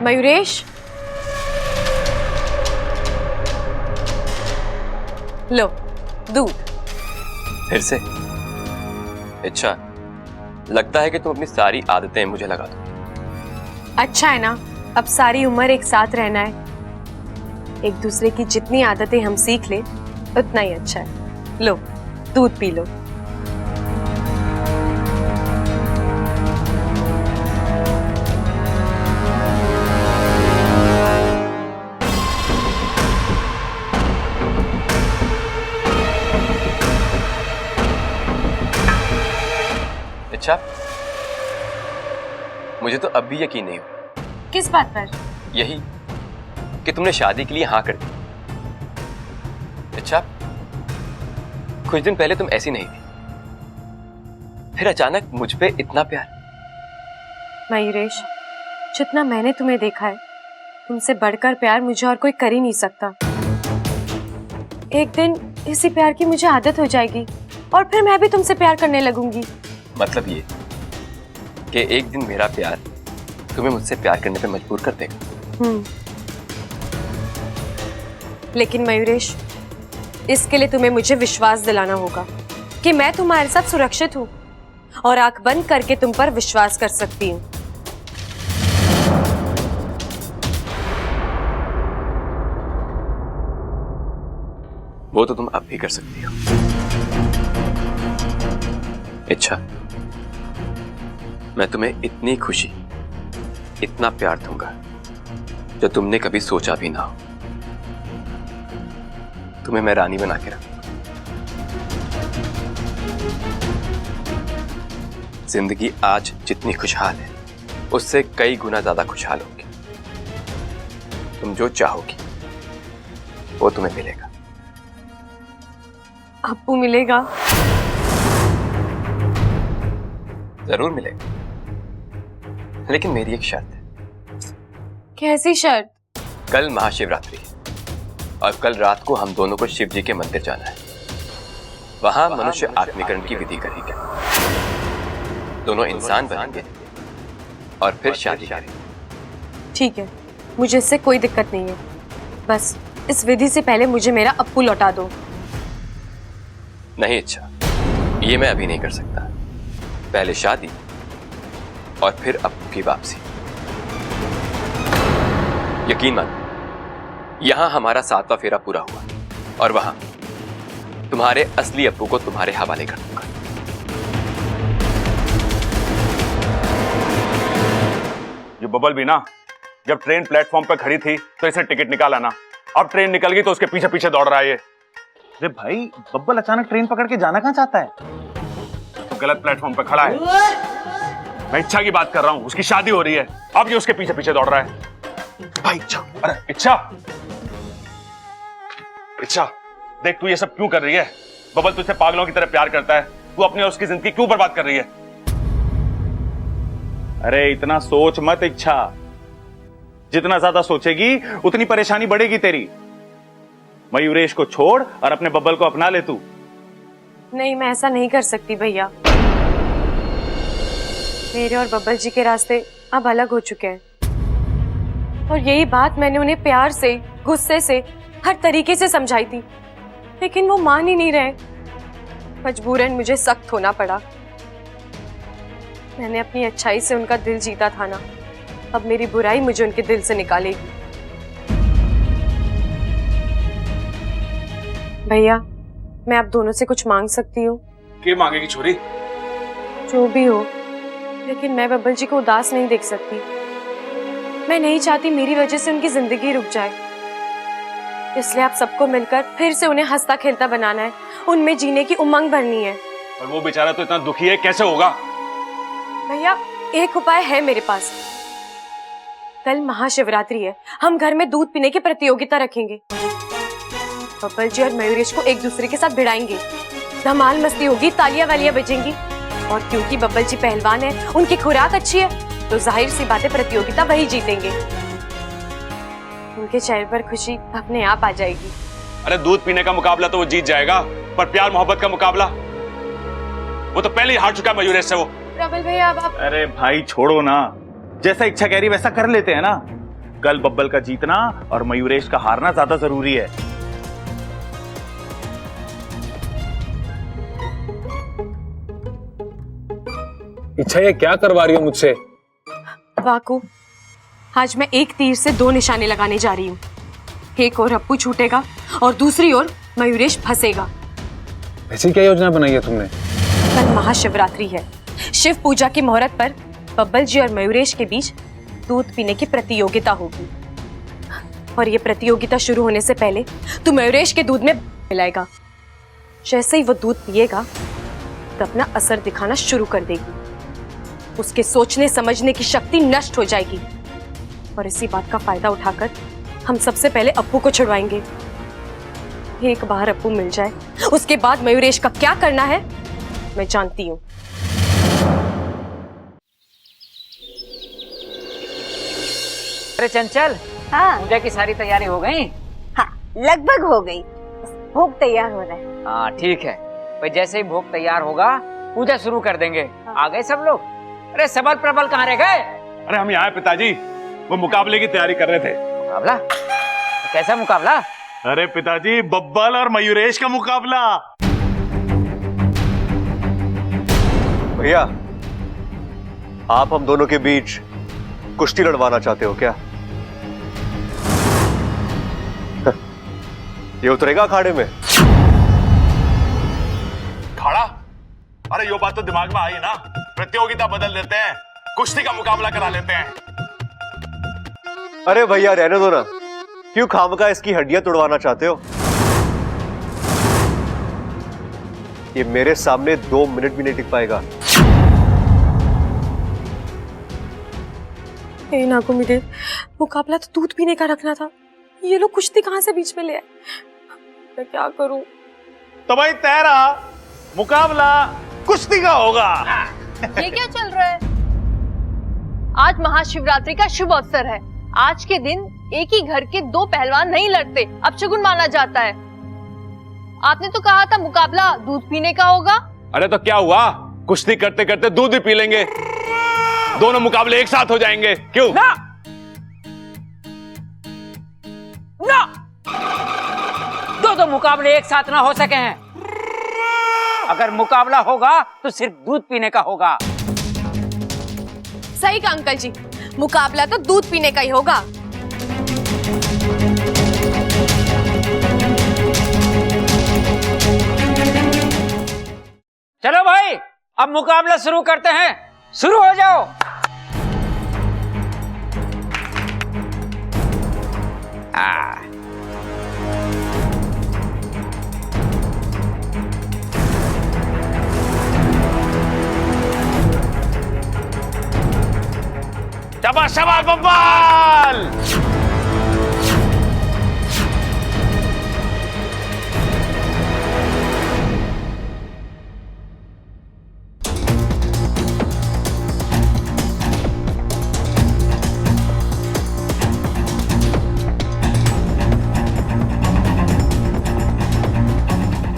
मयूरेश, लो दूध। फिर से? अच्छा, लगता है कि तुम अपनी सारी आदतें मुझे लगा दो। अच्छा है ना, अब सारी उम्र एक साथ रहना है। एक दूसरे की जितनी आदतें हम सीख ले उतना ही अच्छा है। लो दूध पी लो। अच्छा, मुझे तो अब भी यकीन नहीं हो। किस बात पर? यही कि तुमने शादी के लिए हाँ कर दी। अच्छा, कुछ दिन पहले तुम ऐसी नहीं थी, फिर अचानक मुझ पे इतना प्यार। मयूरेश, जितना मैंने तुम्हें देखा है, तुमसे बढ़कर प्यार मुझे और कोई कर ही नहीं सकता। एक दिन इसी प्यार की मुझे आदत हो जाएगी और फिर मैं भी तुमसे प्यार करने लगूंगी। मतलब ये कि एक दिन मेरा प्यार तुम्हें मुझसे प्यार करने पे मजबूर कर देगा। लेकिन मयूरेश, इसके लिए तुम्हें मुझे विश्वास दिलाना होगा कि मैं तुम्हारे साथ सुरक्षित हूं और आंख बंद करके तुम पर विश्वास कर सकती हूँ। वो तो तुम अब भी कर सकती हो। अच्छा, मैं तुम्हें इतनी खुशी, इतना प्यार दूंगा जो तुमने कभी सोचा भी ना हो। तुम्हें मैं रानी बना के रखूंगा। जिंदगी आज जितनी खुशहाल है उससे कई गुना ज्यादा खुशहाल होगी। तुम जो चाहोगी वो तुम्हें मिलेगा। अप्पू मिलेगा? जरूर मिलेगा, लेकिन मेरी एक शर्त है। कैसी शर्त? कल महाशिवरात्रि है और कल रात को हम दोनों को शिव जी के मंदिर जाना है। वहां मनुष्य आत्मीकरण की विधि करेंगे, दोनों इंसान बनेंगे और फिर शादी करेंगे। ठीक है, मुझे इससे कोई दिक्कत नहीं है। बस इस विधि से पहले मुझे मेरा अप्पू लौटा दो। नहीं, अच्छा, ये मैं अभी नहीं कर सकता। पहले शादी और फिर अप्पू की वापसी। यकीन मानो, यहां हमारा 7वां फेरा पूरा हुआ और वहां तुम्हारे असली अप्पू को तुम्हारे हवाले कर दूंगा। ये बबल भी ना, जब ट्रेन प्लेटफॉर्म पर खड़ी थी तो इसे टिकट निकाला ना, अब ट्रेन निकल गई तो उसके पीछे पीछे दौड़ रहा है ये। अरे भाई, बब्बल अचानक ट्रेन पकड़ के जाना कहां चाहता है? तो गलत प्लेटफॉर्म पर खड़ा है। मैं इच्छा की बात कर रहा हूं, उसकी शादी हो रही है, अब ये उसके पीछे पीछे दौड़ रहा है। भाई इच्छा, अरे इच्छा, इच्छा देख तू ये सब क्यों कर रही है? बबल तुझसे पागलों की तरह प्यार करता है, तू अपनी और उसकी जिंदगी क्यों बर्बाद कर रही है? अरे इतना सोच मत इच्छा, जितना ज्यादा सोचेगी उतनी परेशानी बढ़ेगी तेरी। मयूरेश को छोड़ और अपने बब्बल को अपना ले तू। नहीं, मैं ऐसा नहीं कर सकती भैया। मेरे और बब्बल जी के रास्ते अब अलग हो चुके हैं और यही बात मैंने उन्हें प्यार से, गुस्से से, हर तरीके से समझाई थी, लेकिन वो मान ही नहीं रहे। मजबूरन मुझे सख्त होना पड़ा। मैंने अपनी अच्छाई से उनका दिल जीता था ना, अब मेरी बुराई मुझे उनके दिल से निकालेगी। भैया, मैं आप दोनों से कुछ मांग सकती हूँ? क्या मांगेगी छोरी? जो भी हो, लेकिन मैं बब्बल जी को उदास नहीं देख सकती। मैं नहीं चाहती मेरी वजह से उनकी जिंदगी रुक जाए, इसलिए आप सबको मिलकर फिर से उन्हें हंसता खेलता बनाना है, उनमें जीने की उमंग भरनी है। और वो बेचारा तो इतना दुखी है, कैसे होगा? भैया, एक उपाय है मेरे पास। कल महाशिवरात्रि है, हम घर में दूध पीने की प्रतियोगिता रखेंगे। बब्बल जी और मयूरेश को एक दूसरे के साथ भिड़ाएंगे, धमाल मस्ती होगी, तालियां वालियां बजेंगी और क्योंकि बब्बल जी पहलवान है, उनकी खुराक अच्छी है, तो जाहिर सी बात है प्रतियोगिता वही जीतेंगे। उनके चेहरे पर खुशी अपने आप आ जाएगी। अरे दूध पीने का मुकाबला तो वो जीत जाएगा, पर प्यार मोहब्बत का मुकाबला वो तो पहले ही हार चुका है मयूरेश से। वो प्रबल भैया, अब आप अरे भाई छोड़ो ना, जैसा इच्छा कह रही वैसा कर लेते हैं ना। कल बब्बल का जीतना और मयूरेश का हारना ज्यादा जरूरी है। इच्छा ये क्या करवा रही हो मुझसे? वाकू, आज मैं एक तीर से दो निशाने लगाने जा रही हूँ। एक ओर अप्पू छूटेगा और दूसरी ओर मयूरेश फंसेगा। ऐसी क्या योजना बनाई है तुमने? कल महाशिवरात्रि है। शिव पूजा की मुहूर्त पर बब्बल जी और मयूरेश के बीच दूध पीने की प्रतियोगिता होगी और ये प्रतियोगिता शुरू होने से पहले तू मयूरेश के दूध में मिलाएगा। जैसे ही वो दूध पिएगा तो अपना असर दिखाना शुरू कर देगी। उसके सोचने समझने की शक्ति नष्ट हो जाएगी और इसी बात का फायदा उठाकर हम सबसे पहले अप्पू को छुड़वाएंगे। एक बार अप्पू मिल जाए उसके बाद मयूरेश का क्या करना है मैं जानती हूँ। अरे चंचल, हाँ पूजा की सारी तैयारी हो गई? हाँ लगभग हो गई। भोग तैयार हो रहा है। हाँ ठीक है भाई, जैसे ही भोग तैयार होगा पूजा शुरू कर देंगे। आ गए सब लोग? अरे सबल प्रबल कहाँ रह गए? अरे हम यहाँ हैं पिताजी, वो मुकाबले की तैयारी कर रहे थे। मुकाबला? तो कैसा मुकाबला? अरे पिताजी, बब्बल और मयूरेश का मुकाबला। भैया, आप हम दोनों के बीच कुश्ती लड़वाना चाहते हो क्या? ये उतरेगा अखाड़े में? खाड़ा? अरे यो बात तो दिमाग में आई ना। प्रतियोगिता बदल देते हैं, कुश्ती का मुकाबला करा लेते हैं। अरे भैया रहने दो ना, क्यों खामखा इसकी हड्डियां तोड़वाना चाहते हो? ये मेरे सामने 2 मिनट भी नहीं टिक पाएगा। नागुमिदेव, मुकाबला तो दूध पीने का रखना था। ये लोग कुश्ती कहाँ से बीच में ले आए? मैं क्या करूं? तो भाई तेरा मुकाबला कुश्ती का होगा। ये क्या चल रहा है? आज महाशिवरात्रि का शुभ अवसर है। आज के दिन एक ही घर के 2 पहलवान नहीं लड़ते, अपशगुन माना जाता है। आपने तो कहा था मुकाबला दूध पीने का होगा। अरे तो क्या हुआ, कुश्ती करते करते दूध भी पी लेंगे। दोनों मुकाबले एक साथ हो जाएंगे। क्यों? ना ना, दो मुकाबले एक साथ ना हो सके हैं। अगर मुकाबला होगा तो सिर्फ दूध पीने का होगा। सही कहा अंकल जी, मुकाबला तो दूध पीने का ही होगा। चलो भाई, अब मुकाबला शुरू करते हैं। शुरू हो जाओ। शाबाश शाबाश बब्बल।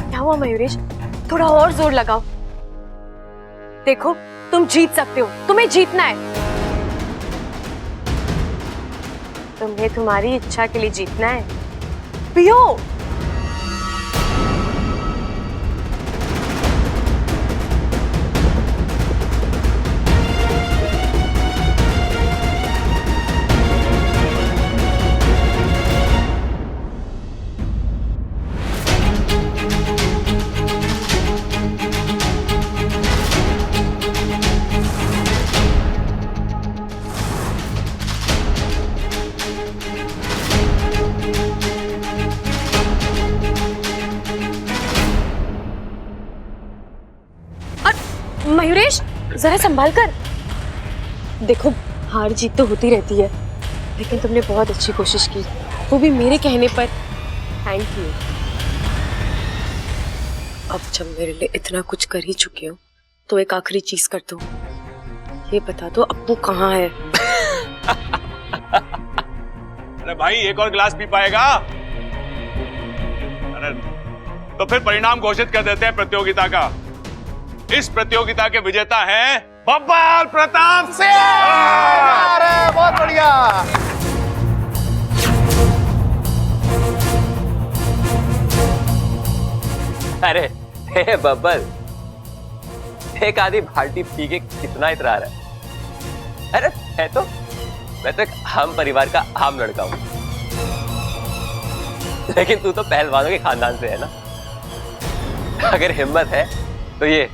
क्या हुआ मयूरेश? थोड़ा और जोर लगाओ। देखो, तुम जीत सकते हो, तुम्हें जीतना है। तुम्हें तुम्हारी इच्छा के लिए जीतना है। पियो। मयूरेश, जरा संभाल कर। देखो, हार जीत तो होती रहती है, लेकिन तुमने बहुत अच्छी कोशिश की, वो भी मेरे कहने पर। Thank you. अब जब मेरे लिए इतना कुछ कर ही चुके हो तो एक आखिरी चीज कर दो। ये बता दो अप्पू कहाँ है? अरे भाई, एक और गिलास पी पाएगा? अरे तो फिर परिणाम घोषित कर देते हैं प्रतियोगिता का। इस प्रतियोगिता के विजेता हैं बब्बल प्रताप सिंह। अरे बहुत बढ़िया। अरे हे बब्बल, एक आधी बाल्टी पी के कितना इतरा रहा है? अरे मैं तो एक हम परिवार का आम लड़का हूं, लेकिन तू तो पहलवानों के खानदान से है ना। अगर हिम्मत है तो ये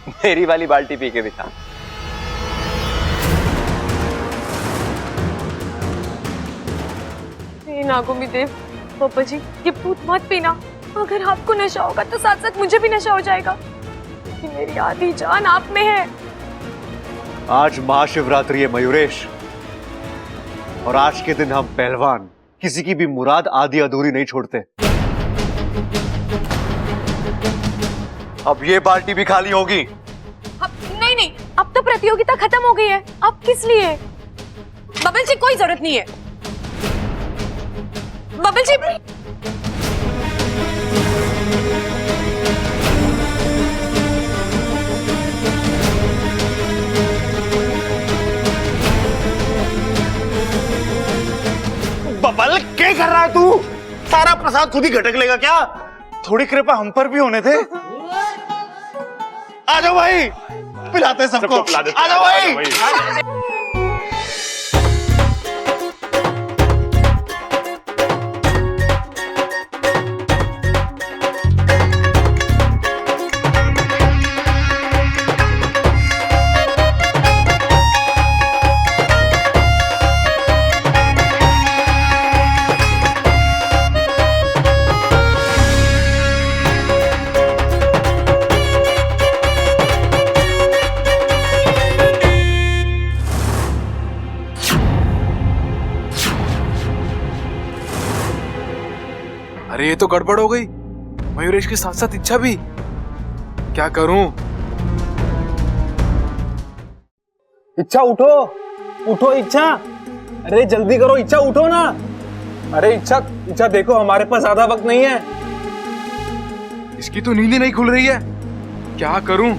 मेरी वाली बाल्टी पी के दिखा। नागोमी देव, पापा जी ये भूत मत पीना। अगर आपको नशा होगा तो साथ साथ मुझे भी नशा हो जाएगा, क्योंकि मेरी आधी जान आप में है। आज महाशिवरात्रि है मयूरेश, और आज के दिन हम पहलवान किसी की भी मुराद आधी अधूरी नहीं छोड़ते। अब ये बाल्टी भी खाली होगी। नहीं, अब तो प्रतियोगिता खत्म हो गई है, अब किस लिए? बबल जी कोई जरूरत नहीं है। बबल जी बबल क्या कर रहा है तू? सारा प्रसाद खुद ही घटक लेगा क्या? थोड़ी कृपा हम पर भी होने थे। आ जाओ भाई, पिलाते सबको। आ जाओ भाई। अरे ये तो गड़बड़ हो गई, मयूरेश के साथ साथ इच्छा भी। क्या करूं? इच्छा उठो, उठो इच्छा। अरे जल्दी करो इच्छा, उठो ना। अरे इच्छा देखो, हमारे पास ज्यादा वक्त नहीं है। इसकी तो नींद ही नहीं खुल रही है। क्या करूं?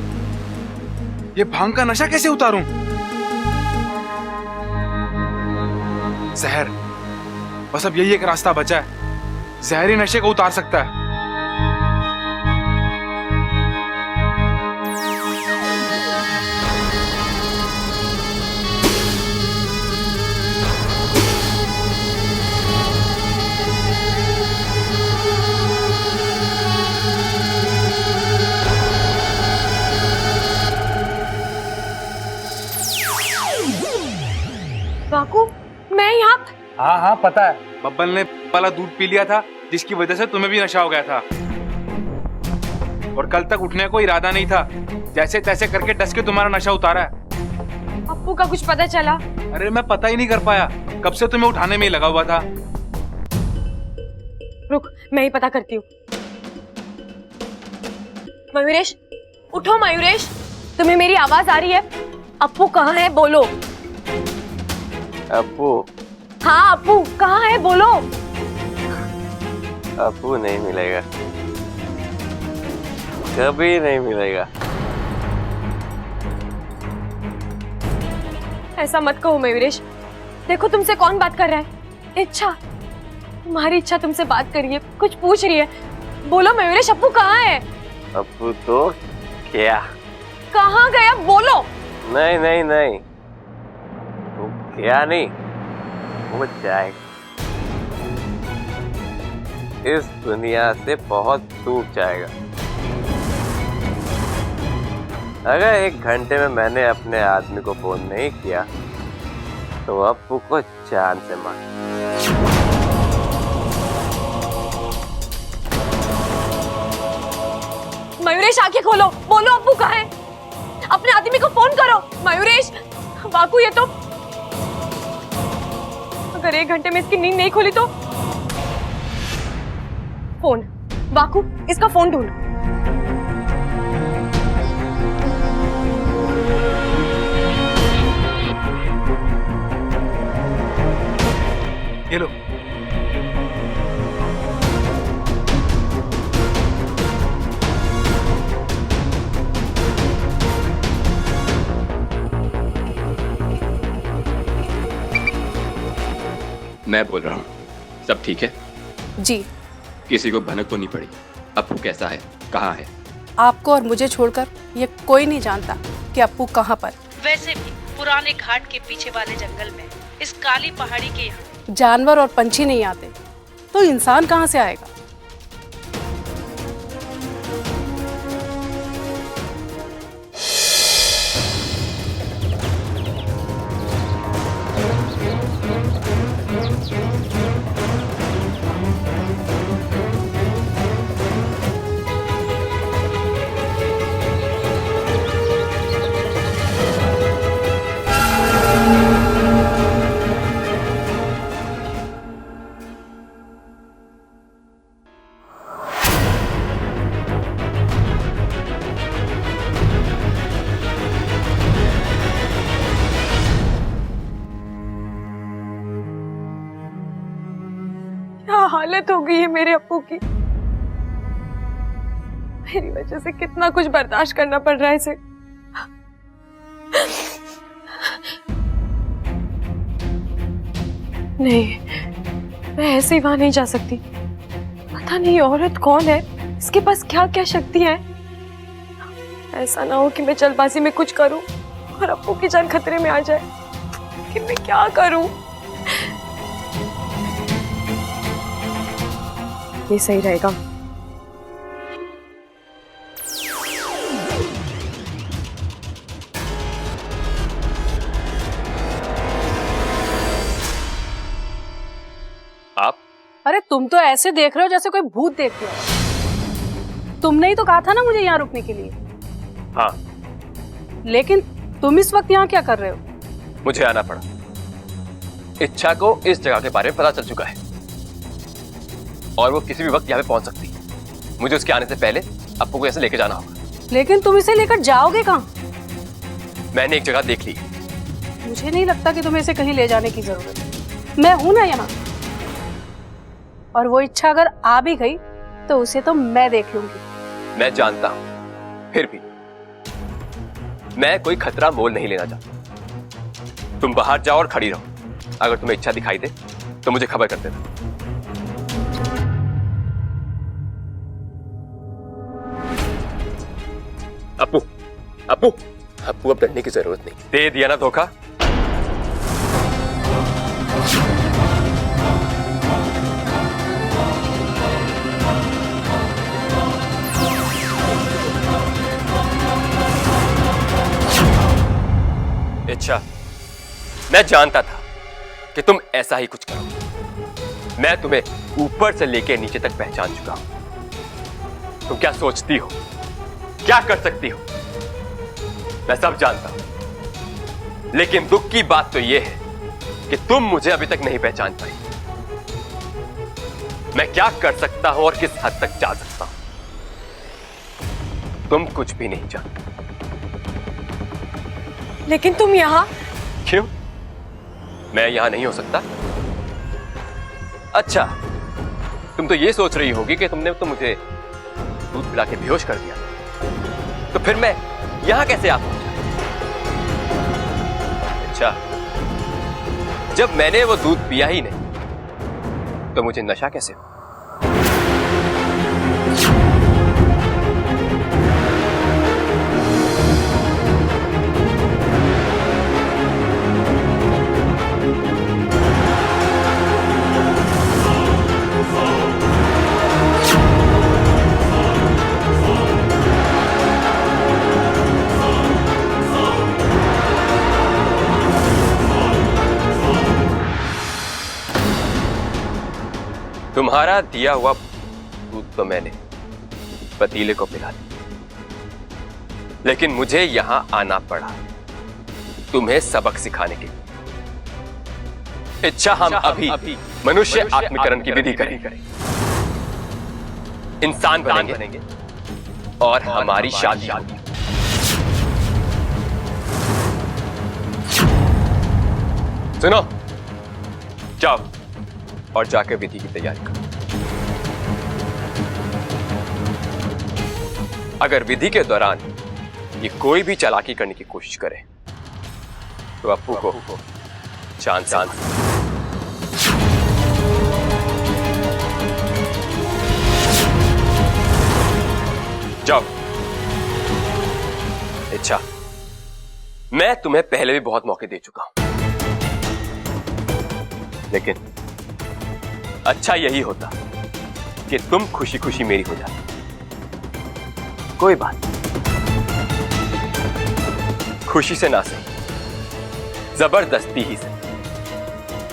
ये भांग का नशा कैसे उतारूं? जहर, बस अब यही एक रास्ता बचा है। जहरी नशे को उतार सकता है। बाकू, मैं यहाँ। हाँ पता है, बब्बल ने वाला दूध पी लिया था, जिसकी वजह से तुम्हें भी नशा हो गया था। और कल तक उठने को इरादा नहीं था, जैसे तैसे करके डस के तुम्हारा नशा उतारा है। अप्पू का कुछ पता चला? अरे मैं पता ही नहीं कर पाया, कब से तुम्हें उठाने में ही लगा हुआ था। रुक, मैं ही पता करती हूँ। मयूरेश, उठो मयूरेश, तुम्हें मेरी आवाज आ रही है? अप्पू कहाँ है, बोलो। अप्पू? हाँ अप्पू कहाँ है, बोलो। अप्पू नहीं मिलेगा, कभी नहीं मिलेगा। ऐसा मत कहो मयूरेश, देखो तुमसे कौन बात कर रहा है। इच्छा, तुम्हारी इच्छा तुमसे बात कर रही है, कुछ पूछ रही है। बोलो मयूरेश, अप्पू कहाँ है? अप्पू तो क्या? कहाँ गया, बोलो। नहीं, वो क्या नहीं, वो जाएगा। इस दुनिया से बहुत दूर जाएगा। अगर 1 घंटे में मैंने अपने आदमी को फोन नहीं किया तो अप्पू को जान से मार। मयूरेश आंखें खोलो, बोलो अप्पू कहाँ है? अपने आदमी को फोन करो मयूरेश। बाकू ये तो, अगर 1 घंटे में इसकी नींद नहीं खुली तो फोन। बाकू इसका फोन ढूंढ। ये लो। मैं बोल रहा हूँ, सब ठीक है? जी। किसी को भनक तो नहीं पड़ी? अप्पू कैसा है, कहाँ है? आपको और मुझे छोड़कर ये कोई नहीं जानता कि अप्पू कहाँ पर। वैसे भी पुराने घाट के पीछे वाले जंगल में, इस काली पहाड़ी के यहाँ जानवर और पंछी नहीं आते तो इंसान कहाँ से आएगा? क्या हालत हो गई है मेरे अप्पू की। मेरी वजह से कितना कुछ बर्दाश्त करना पड़ रहा है इसे। नहीं, मैं ऐसे ही वहां नहीं जा सकती। पता नहीं औरत कौन है, इसके पास क्या क्या शक्तियां हैं। ऐसा ना हो कि मैं जल्दबाजी में कुछ करूं और अप्पू की जान खतरे में आ जाए। कि मैं क्या करूं? ये सही रहेगा। आप? अरे तुम तो ऐसे देख रहे हो जैसे कोई भूत देख रहे हो। तुमने ही तो कहा था ना मुझे यहाँ रुकने के लिए। हाँ। लेकिन तुम इस वक्त यहाँ क्या कर रहे हो? मुझे आना पड़ा। इच्छा को इस जगह के बारे में पता चल चुका है और वो किसी भी वक्त यहाँ पे पहुंच सकती है। मुझे उसके आने से पहले अप्पू को ऐसे लेके जाना होगा। लेकिन तुम इसे लेकर जाओगे कहाँ? मैंने एक जगह देख ली। मुझे नहीं लगता कि तुम्हें इसे कहीं ले जाने की जरूरत है। मैं हूं ना यहाँ, और वो इच्छा अगर आ भी गई तो उसे तो मैं देख लूंगी। मैं जानता हूं, फिर भी मैं कोई खतरा मोल नहीं लेना चाहता। तुम बाहर जाओ और खड़ी रहो। अगर तुम्हें इच्छा दिखाई दे तो मुझे खबर कर देना। अप्पू, अप्पू, अप्पू अब डरने की जरूरत नहीं। दे दिया ना धोखा। इच्छा, मैं जानता था कि तुम ऐसा ही कुछ करोगे। मैं तुम्हें ऊपर से लेकर नीचे तक पहचान चुका हूं। तुम क्या सोचती हो, क्या कर सकती हो, मैं सब जानता हूं। लेकिन दुख की बात तो यह है कि तुम मुझे अभी तक नहीं पहचान पाई। मैं क्या कर सकता हूं और किस हद तक जा सकता हूं, तुम कुछ भी नहीं जानते। लेकिन तुम यहाँ क्यों? मैं यहां नहीं हो सकता? अच्छा, तुम तो ये सोच रही होगी कि तुमने तो मुझे दूध पिला के बेहोश कर दिया, तो फिर मैं यहां कैसे आ पहुंचा? अच्छा, जब मैंने वो दूध पिया ही नहीं तो मुझे नशा कैसे हो? तुम्हारा दिया हुआ दूध तो मैंने पतीले को पिला दिया, लेकिन मुझे यहां आना पड़ा तुम्हें सबक सिखाने के लिए। इच्छा, हम अभी मनुष्य आत्मीकरण की विधि करेंगे, इंसान बनेंगे और हमारी शादी होगी। सुनो, जाओ और जाकर विधि की तैयारी करो। अगर विधि के दौरान ये कोई भी चालाकी करने की कोशिश करे तो अप्पू को चांद जाओ। इच्छा, मैं तुम्हें पहले भी बहुत मौके दे चुका हूं, लेकिन अच्छा यही होता कि तुम खुशी खुशी मेरी हो जाती। कोई बात नहीं, खुशी से ना सही, जबरदस्ती ही से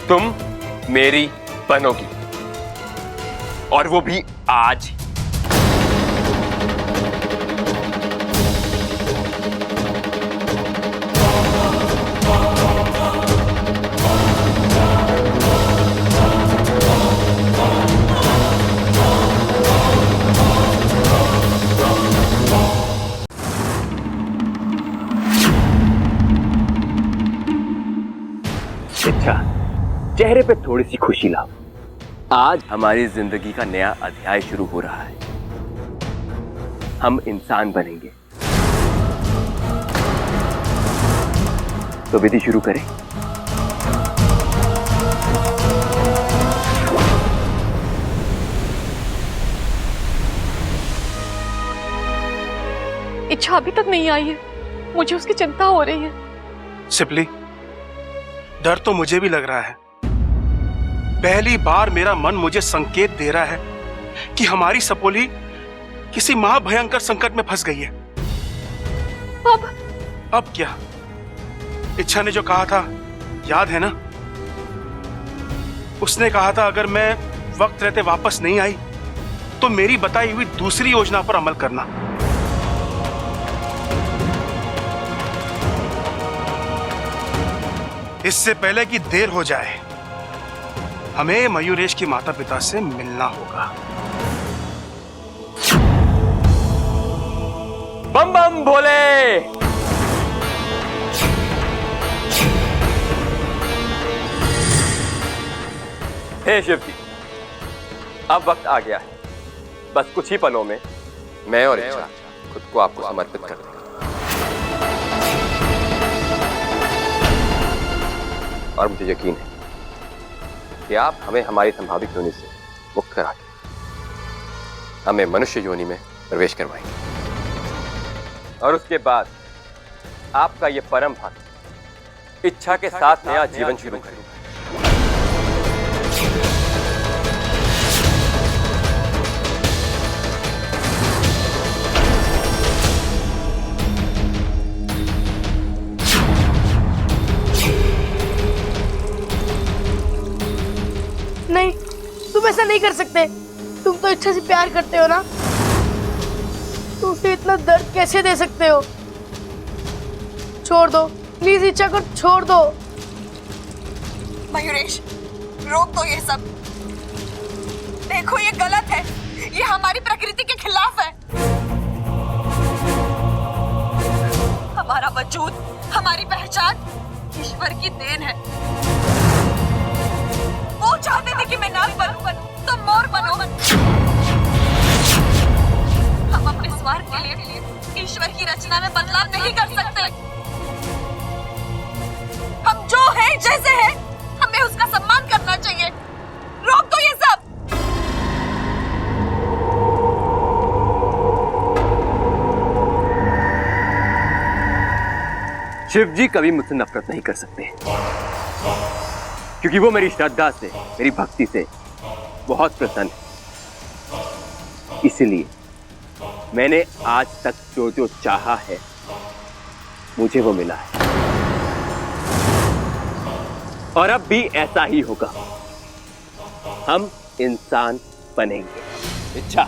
तुम मेरी बनोगी, और वो भी आज। अच्छा, चेहरे पे थोड़ी सी खुशी लाओ। आज हमारी जिंदगी का नया अध्याय शुरू हो रहा है। हम इंसान बनेंगे। तो विधि शुरू करें। इच्छा अभी तक नहीं आई है, मुझे उसकी चिंता हो रही है। सिपली, डर तो मुझे भी लग रहा है। पहली बार मेरा मन मुझे संकेत दे रहा है कि हमारी सपोली किसी महाभयंकर संकट में फंस गई है। अब क्या? इच्छा ने जो कहा था याद है ना? उसने कहा था अगर मैं वक्त रहते वापस नहीं आई तो मेरी बताई हुई दूसरी योजना पर अमल करना। इससे पहले कि देर हो जाए, हमें मयूरेश की माता पिता से मिलना होगा। बम बम भोले। हे शिव जी, अब वक्त आ गया है। बस कुछ ही पलों में मैं और इच्छा खुद को आपको समर्पित कर देंगे। और मुझे यकीन है कि आप हमें हमारी संभावित योनि से मुक्त करा के हमें मनुष्य योनि में प्रवेश करवाएंगे, और उसके बाद आपका ये परम भक्त इच्छा के साथ नया जीवन शुरू करेगा। नहीं, तुम ऐसा नहीं कर सकते। तुम तो इच्छा से प्यार करते हो ना, तो उसे इतना दर्द कैसे दे सकते हो? छोड़ दो प्लीज, इच्छा को छोड़ दो। मयूरेश, रोक दो ये सब। देखो ये गलत है, ये हमारी प्रकृति के खिलाफ है। हमारा वजूद, हमारी पहचान ईश्वर की देन है। वो चाहते थे कि मैं नाग बनूं, तो मोर बनो। हम अपने स्वार्थ के लिए ईश्वर की रचना में बदलाव नहीं कर सकते। हम जो है जैसे हैं, हमें उसका सम्मान करना चाहिए। रोक दो ये सब। शिव जी कभी मुझसे नफरत नहीं कर सकते, क्योंकि वो मेरी श्रद्धा से, मेरी भक्ति से बहुत प्रसन्न है। इसलिए मैंने आज तक जो जो चाहा है मुझे वो मिला है, और अब भी ऐसा ही होगा। हम इंसान बनेंगे। इच्छा,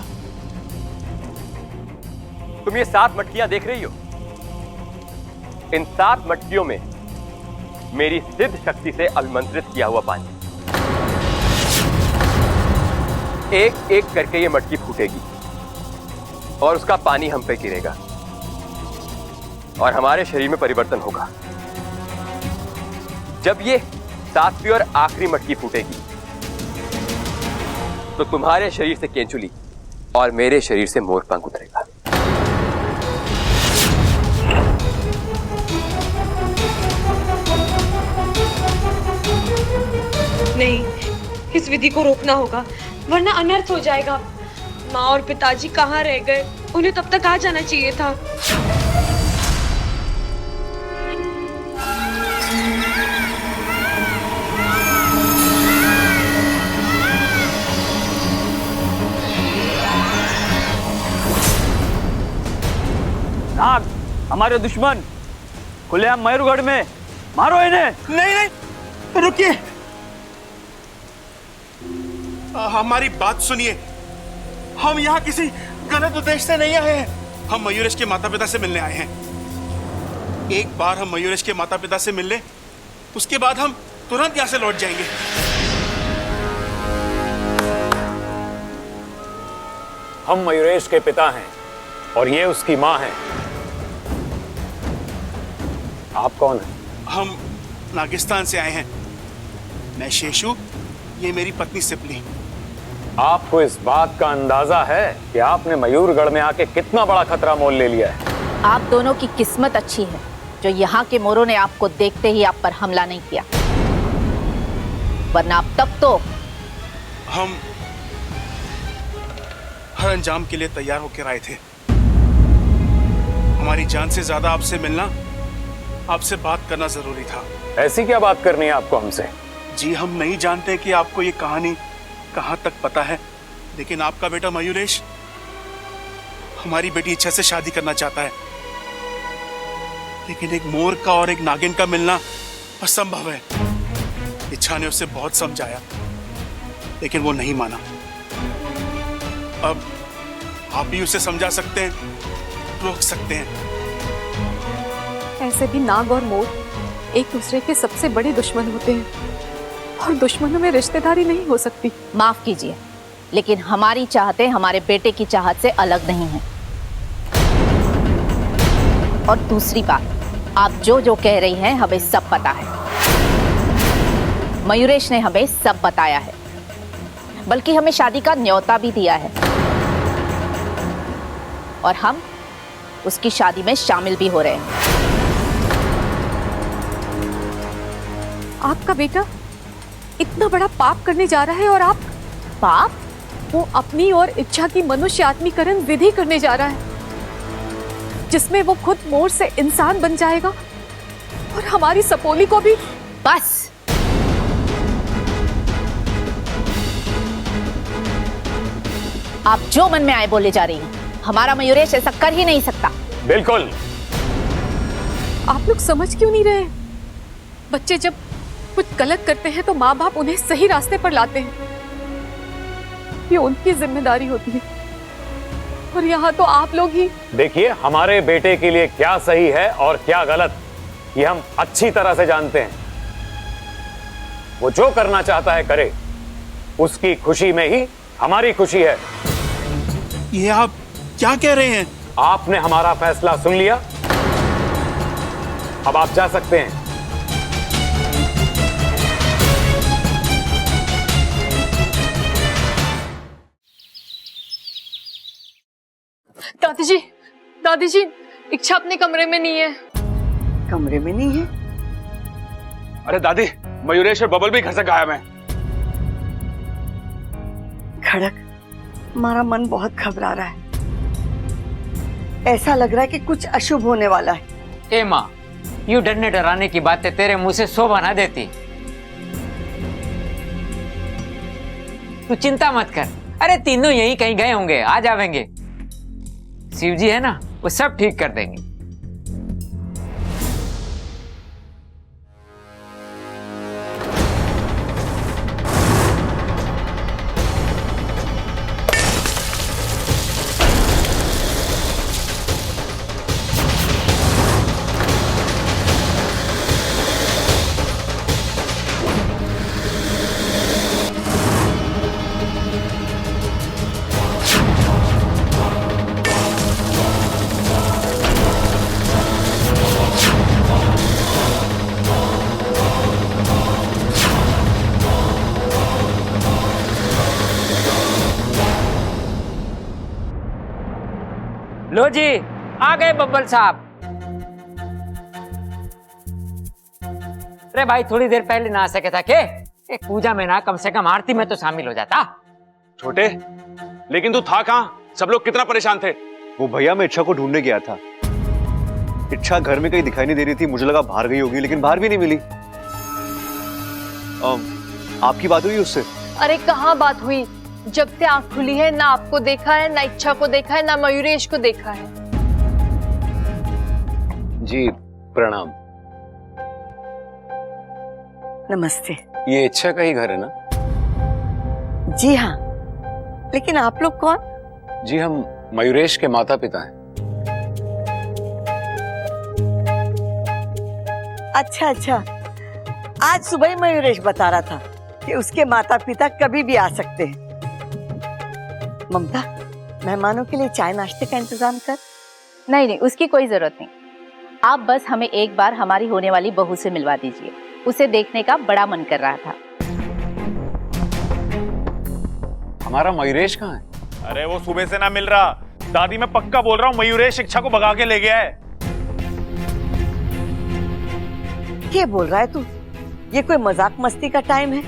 तुम ये 7 मटकियां देख रही हो? इन 7 मटकियों में मेरी सिद्ध शक्ति से अभिमंत्रित किया हुआ पानी। एक एक करके ये मटकी फूटेगी और उसका पानी हम पे गिरेगा और हमारे शरीर में परिवर्तन होगा। जब ये 7वीं और आखिरी मटकी फूटेगी तो तुम्हारे शरीर से केंचुली और मेरे शरीर से मोरपंख उतरेगा। नहीं, इस विधि को रोकना होगा, वरना अनर्थ हो जाएगा। माँ और पिताजी कहाँ रह गए? उन्हें तब तक आ जाना चाहिए था। नाग, हमारे दुश्मन खुलेआम मयूरगढ़ में, मारो इन्हें। नहीं नहीं, रुकिए, हमारी बात सुनिए। हम यहाँ किसी गलत उद्देश्य से नहीं आए हैं। हम मयूरेश के माता पिता से मिलने आए हैं। एक बार हम मयूरेश के माता पिता से मिल लें, उसके बाद हम तुरंत यहाँ से लौट जाएंगे। हम मयूरेश के पिता हैं और ये उसकी माँ है। आप कौन हैं? हम नागिस्तान से आए हैं। मैं शेषु, ये मेरी पत्नी सिपली। आपको इस बात का अंदाजा है कि आपने मयूरगढ़ में आके कितना बड़ा खतरा मोल ले लिया है? आप दोनों की किस्मत अच्छी है जो यहाँ के मोरों ने आपको देखते ही आप पर हमला नहीं किया, वरना अब तक तो हम हर अंजाम के लिए तैयार होकर आए थे। हमारी जान से ज्यादा आपसे मिलना, आपसे बात करना जरूरी था। ऐसी क्या बात करनी है आपको हमसे? जी, हम नहीं जानते कि आपको ये कहानी कहां तक पता है, लेकिन आपका बेटा मयूरेश हमारी बेटी इच्छा से शादी करना चाहता है। लेकिन एक मोर का और एक नागिन का मिलना असंभव है। इच्छा ने उसे बहुत समझाया, लेकिन वो नहीं माना। अब आप ही उसे समझा सकते हैं, रोक सकते हैं। ऐसे भी नाग और मोर एक दूसरे के सबसे बड़े दुश्मन होते हैं और दुश्मनों में रिश्तेदारी नहीं हो सकती। माफ कीजिए, लेकिन हमारी चाहतें हमारे बेटे की चाहत से अलग नहीं है। और दूसरी बात, आप जो जो कह रही हैं हमें सब पता है। मयूरेश ने हमें सब बताया है, बल्कि हमें शादी का न्योता भी दिया है और हम उसकी शादी में शामिल भी हो रहे हैं। आपका बेटा इतना बड़ा पाप करने जा रहा है और आप? पाप? वो अपनी और इच्छा की मनुष्य आत्मीकरण विधि करने जा रहा है, जिसमें वो खुद मोर से इंसान बन जाएगा और हमारी सपोली को भी। बस, आप जो मन में आए बोले जा रही हैं। हमारा मयूरेश ऐसा कर ही नहीं सकता। बिल्कुल। आप लोग समझ क्यों नहीं रहे? बच्चे जब कुछ गलत करते हैं तो माँ बाप उन्हें सही रास्ते पर लाते हैं, ये उनकी जिम्मेदारी होती है। और यहाँ तो आप लोग ही। देखिए, हमारे बेटे के लिए क्या सही है और क्या गलत, ये हम अच्छी तरह से जानते हैं। वो जो करना चाहता है करे, उसकी खुशी में ही हमारी खुशी है। ये आप क्या कह रहे हैं? आपने हमारा फैसला सुन लिया, अब आप जा सकते हैं। दादी जी, दादी जी, इच्छा अपने कमरे में नहीं है। कमरे में नहीं है? अरे दादी, मयूरेश और बबल भी घर से गायब हैं। खड़क, हमारा मन बहुत घबरा रहा है। ऐसा लग रहा है कि कुछ अशुभ होने वाला है। ए माँ, यूं डरने डराने की बातें तेरे मुंह से शोभा ना देती। तू चिंता मत कर, अरे तीनों यहीं कहीं गए होंगे, आ जाएंगे। शिव जी है ना, वो सब ठीक कर देंगे। लो जी, आ गए बब्बल साहब। अरे भाई, थोड़ी देर पहले ना आ सके था के? एक पूजा में ना कम से कम आरती में तो शामिल हो जाता। छोटे, लेकिन तू था कहां? सब लोग कितना परेशान थे। वो भैया मैं इच्छा को ढूंढने गया था। इच्छा घर में कहीं दिखाई नहीं दे रही थी, मुझे लगा बाहर गई होगी, लेकिन बाहर भी नहीं मिली। आपकी बात हुई उससे? अरे कहाँ बात हुई, जब से आंख खुली है ना आपको देखा है, ना इच्छा को देखा है, ना मयूरेश को देखा है। जी प्रणाम। नमस्ते। ये इच्छा का ही घर है ना? जी हाँ, लेकिन आप लोग कौन? जी हम मयूरेश के माता पिता हैं। अच्छा अच्छा, आज सुबह ही मयूरेश बता रहा था कि उसके माता पिता कभी भी आ सकते हैं। ममता, मेहमानों के लिए चाय नाश्ते का इंतजाम कर। नहीं नहीं, उसकी कोई जरूरत नहीं। आप बस हमें एक बार हमारी होने वाली बहू से मिलवा दीजिए, उसे देखने का बड़ा मन कर रहा था। हमारा मयूरेश कहाँ है? अरे वो सुबह से ना मिल रहा। दादी मैं पक्का बोल रहा हूँ, मयूरेश इच्छा को भगा के ले गया है। क्या बोल रहा है तू? ये कोई मजाक मस्ती का टाइम है?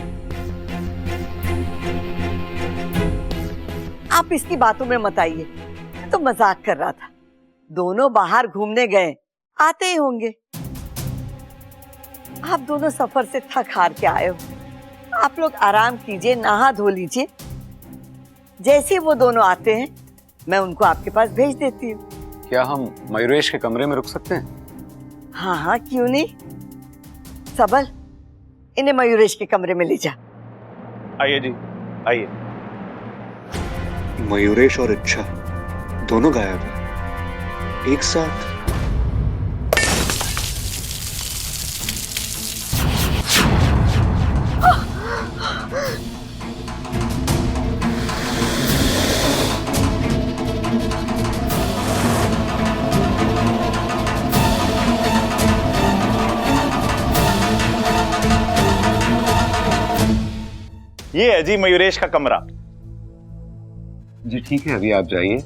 आप इसकी बातों में मत आइए, तो मजाक कर रहा था। दोनों बाहर घूमने गए, आते ही होंगे। आप दोनों सफर से थक हार के आए हो, आप लोग आराम कीजिए, नहा धो लीजिए। जैसे वो दोनों आते हैं मैं उनको आपके पास भेज देती हूँ। क्या हम मयूरेश के कमरे में रुक सकते हैं? हाँ हाँ, क्यों नहीं। सबल, इन्हें मयूरेश के कमरे में ले जा। आइए जी, आइए। मयूरेश और इच्छा दोनों गायब हैं एक साथ। ये है जी मयूरेश का कमरा। जी ठीक है, अभी आप जाइए,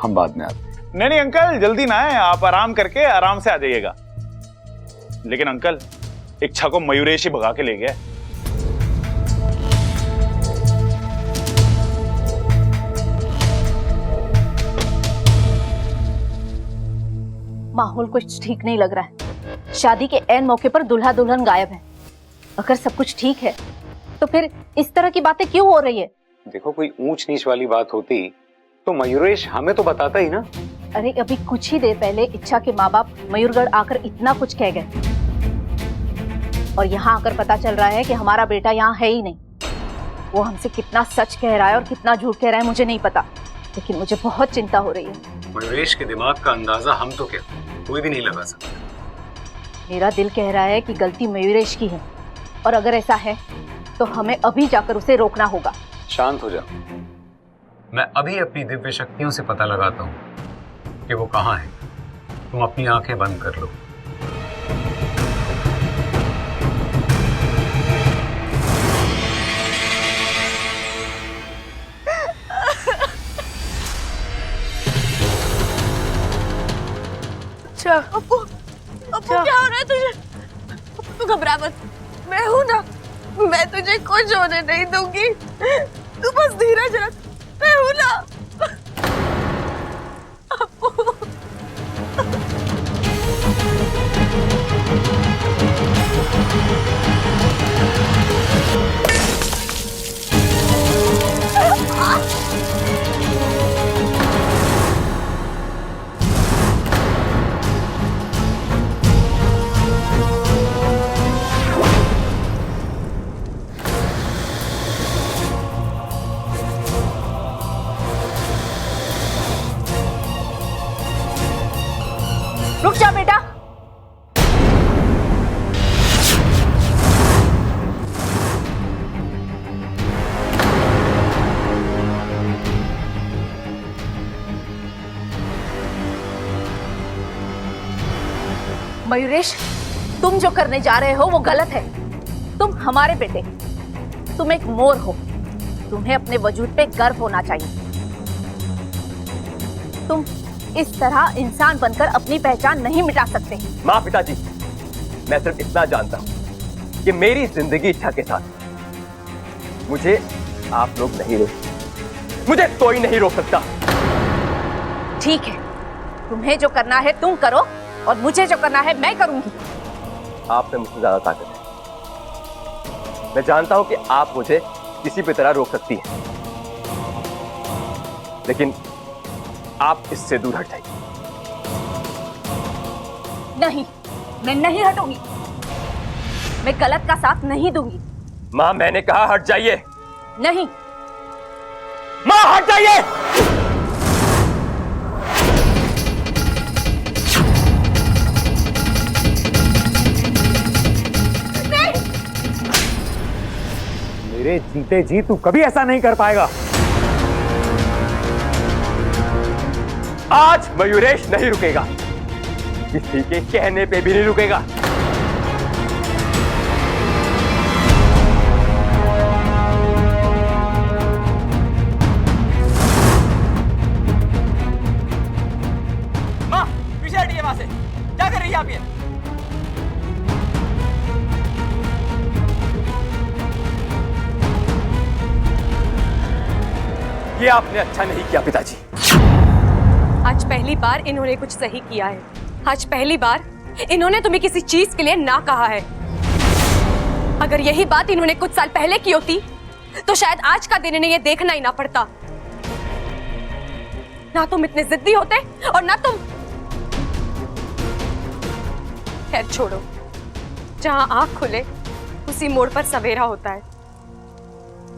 हम बाद में आते हैं। नहीं नहीं अंकल, जल्दी ना है, आप आराम करके आराम से आ जाइएगा। लेकिन अंकल, इच्छा को मयूरेश ही भगा के ले गया। माहौल कुछ ठीक नहीं लग रहा है। शादी के ऐन मौके पर दूल्हा दुल्हन गायब है। अगर सब कुछ ठीक है तो फिर इस तरह की बातें क्यों हो रही है? देखो, कोई ऊंच नीच वाली बात होती तो मयूरेश हमें तो बताता ही ना। अरे अभी कुछ ही देर पहले इच्छा के माँ बाप मयूरगढ़ आकर इतना कुछ कह गए, और यहाँ आकर पता चल रहा है कि हमारा बेटा यहाँ है ही नहीं। वो हमसे कितना सच कह रहा है और कितना झूठ कह रहा है मुझे नहीं पता, लेकिन मुझे बहुत चिंता हो रही है। मयूरेश के दिमाग का अंदाजा हम तो क्या कोई भी नहीं लगा सकता। मेरा दिल कह रहा है कि गलती मयूरेश की है, और अगर ऐसा है तो हमें अभी जाकर उसे रोकना होगा। शांत हो जाओ, मैं अभी अपनी दिव्य शक्तियों से पता लगाता हूँ कि वो कहाँ है। तुम अपनी आंखें बंद कर लो। अच्छा अपू, क्या हो रहा है तुझे? तू घबरा मत, मैं हूं ना, मैं तुझे कुछ होने नहीं दूंगी। तू बस धीरज रख, मैं हूं ना। अपू। रुक जा बेटा। मयूरेश, तुम जो करने जा रहे हो वो गलत है। तुम हमारे बेटे, तुम एक मोर हो, तुम्हें अपने वजूद पे गर्व होना चाहिए। तुम इस तरह इंसान बनकर अपनी पहचान नहीं मिटा सकते। माँ पिताजी, मैं सिर्फ इतना जानता हूं कि मेरी जिंदगी इच्छा के साथ मुझे आप लोग नहीं रोक, मुझे कोई नहीं रोक सकता। ठीक है, तुम्हें जो करना है तुम करो और मुझे जो करना है मैं करूंगी। आप में मुझसे ज्यादा ताकत है। मैं जानता हूं कि आप मुझे किसी भी तरह रोक सकती हैं, लेकिन आप इससे दूर हट जाइए। नहीं, मैं नहीं हटूंगी। मैं गलत का साथ नहीं दूंगी। मां, मैंने कहा हट जाइए। नहीं। मां, हट जाइए। मेरे जीते जी तू कभी ऐसा नहीं कर पाएगा। आज मयूरेश नहीं रुकेगा, किसी के कहने पे भी नहीं रुकेगा। माँ, पीछे हटिए वहां से। क्या कर रही है आप ये? ये आपने अच्छा नहीं किया पिताजी। आज पहली बार इन्होंने कुछ सही किया है। आज पहली बार इन्होंने तुम्हें किसी चीज के लिए ना कहा है। अगर यही बात इन्होंने कुछ साल पहले की होती तो शायद आज का दिन इन्हें ये देखना ही ना पड़ता। ना तुम इतने जिद्दी होते और ना तुम। खैर छोड़ो, जहां आंख खुले उसी मोड़ पर सवेरा होता है।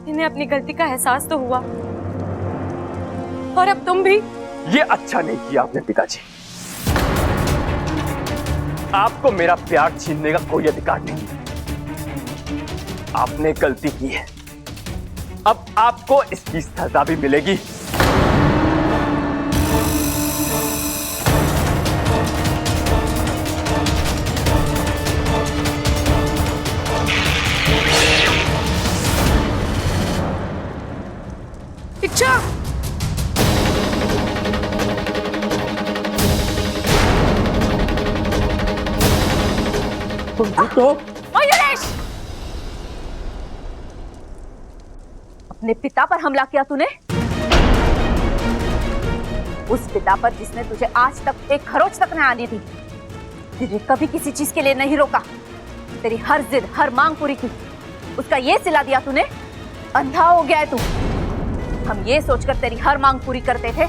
इन्हें अपनी गलती का एहसास तो हुआ, और अब तुम भी। ये अच्छा नहीं किया आपने पिताजी। आपको मेरा प्यार छीनने का कोई अधिकार नहीं। आपने गलती की है, अब आपको इसकी सजा भी मिलेगी। इच्छा, मयूरेश, अपने पिता पर हमला किया तूने। उस पिता पर जिसने तुझे आज तक एक खरोच तक न आने दी, तुझे कभी किसी चीज के लिए नहीं रोका, तेरी हर जिद हर मांग पूरी की, उसका ये सिला दिया तूने। अंधा हो गया है तू। हम ये सोचकर तेरी हर मांग पूरी करते थे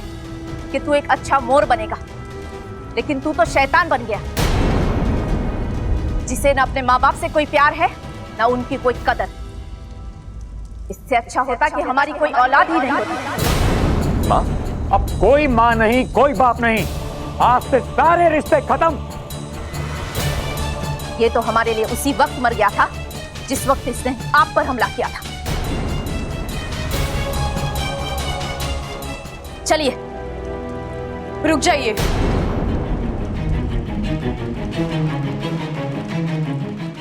कि तू एक अच्छा मोर बनेगा, लेकिन तू तो शैतान बन गया, जिसे न अपने माँ बाप से कोई प्यार है न उनकी कोई कदर। इससे अच्छा होता कि हमारी कोई औलाद ही नहीं होती। माँ, अब कोई माँ नहीं, कोई बाप नहीं, आज से सारे रिश्ते खत्म। ये तो हमारे लिए उसी वक्त मर गया था जिस वक्त इसने आप पर हमला किया था। चलिए, रुक जाइए।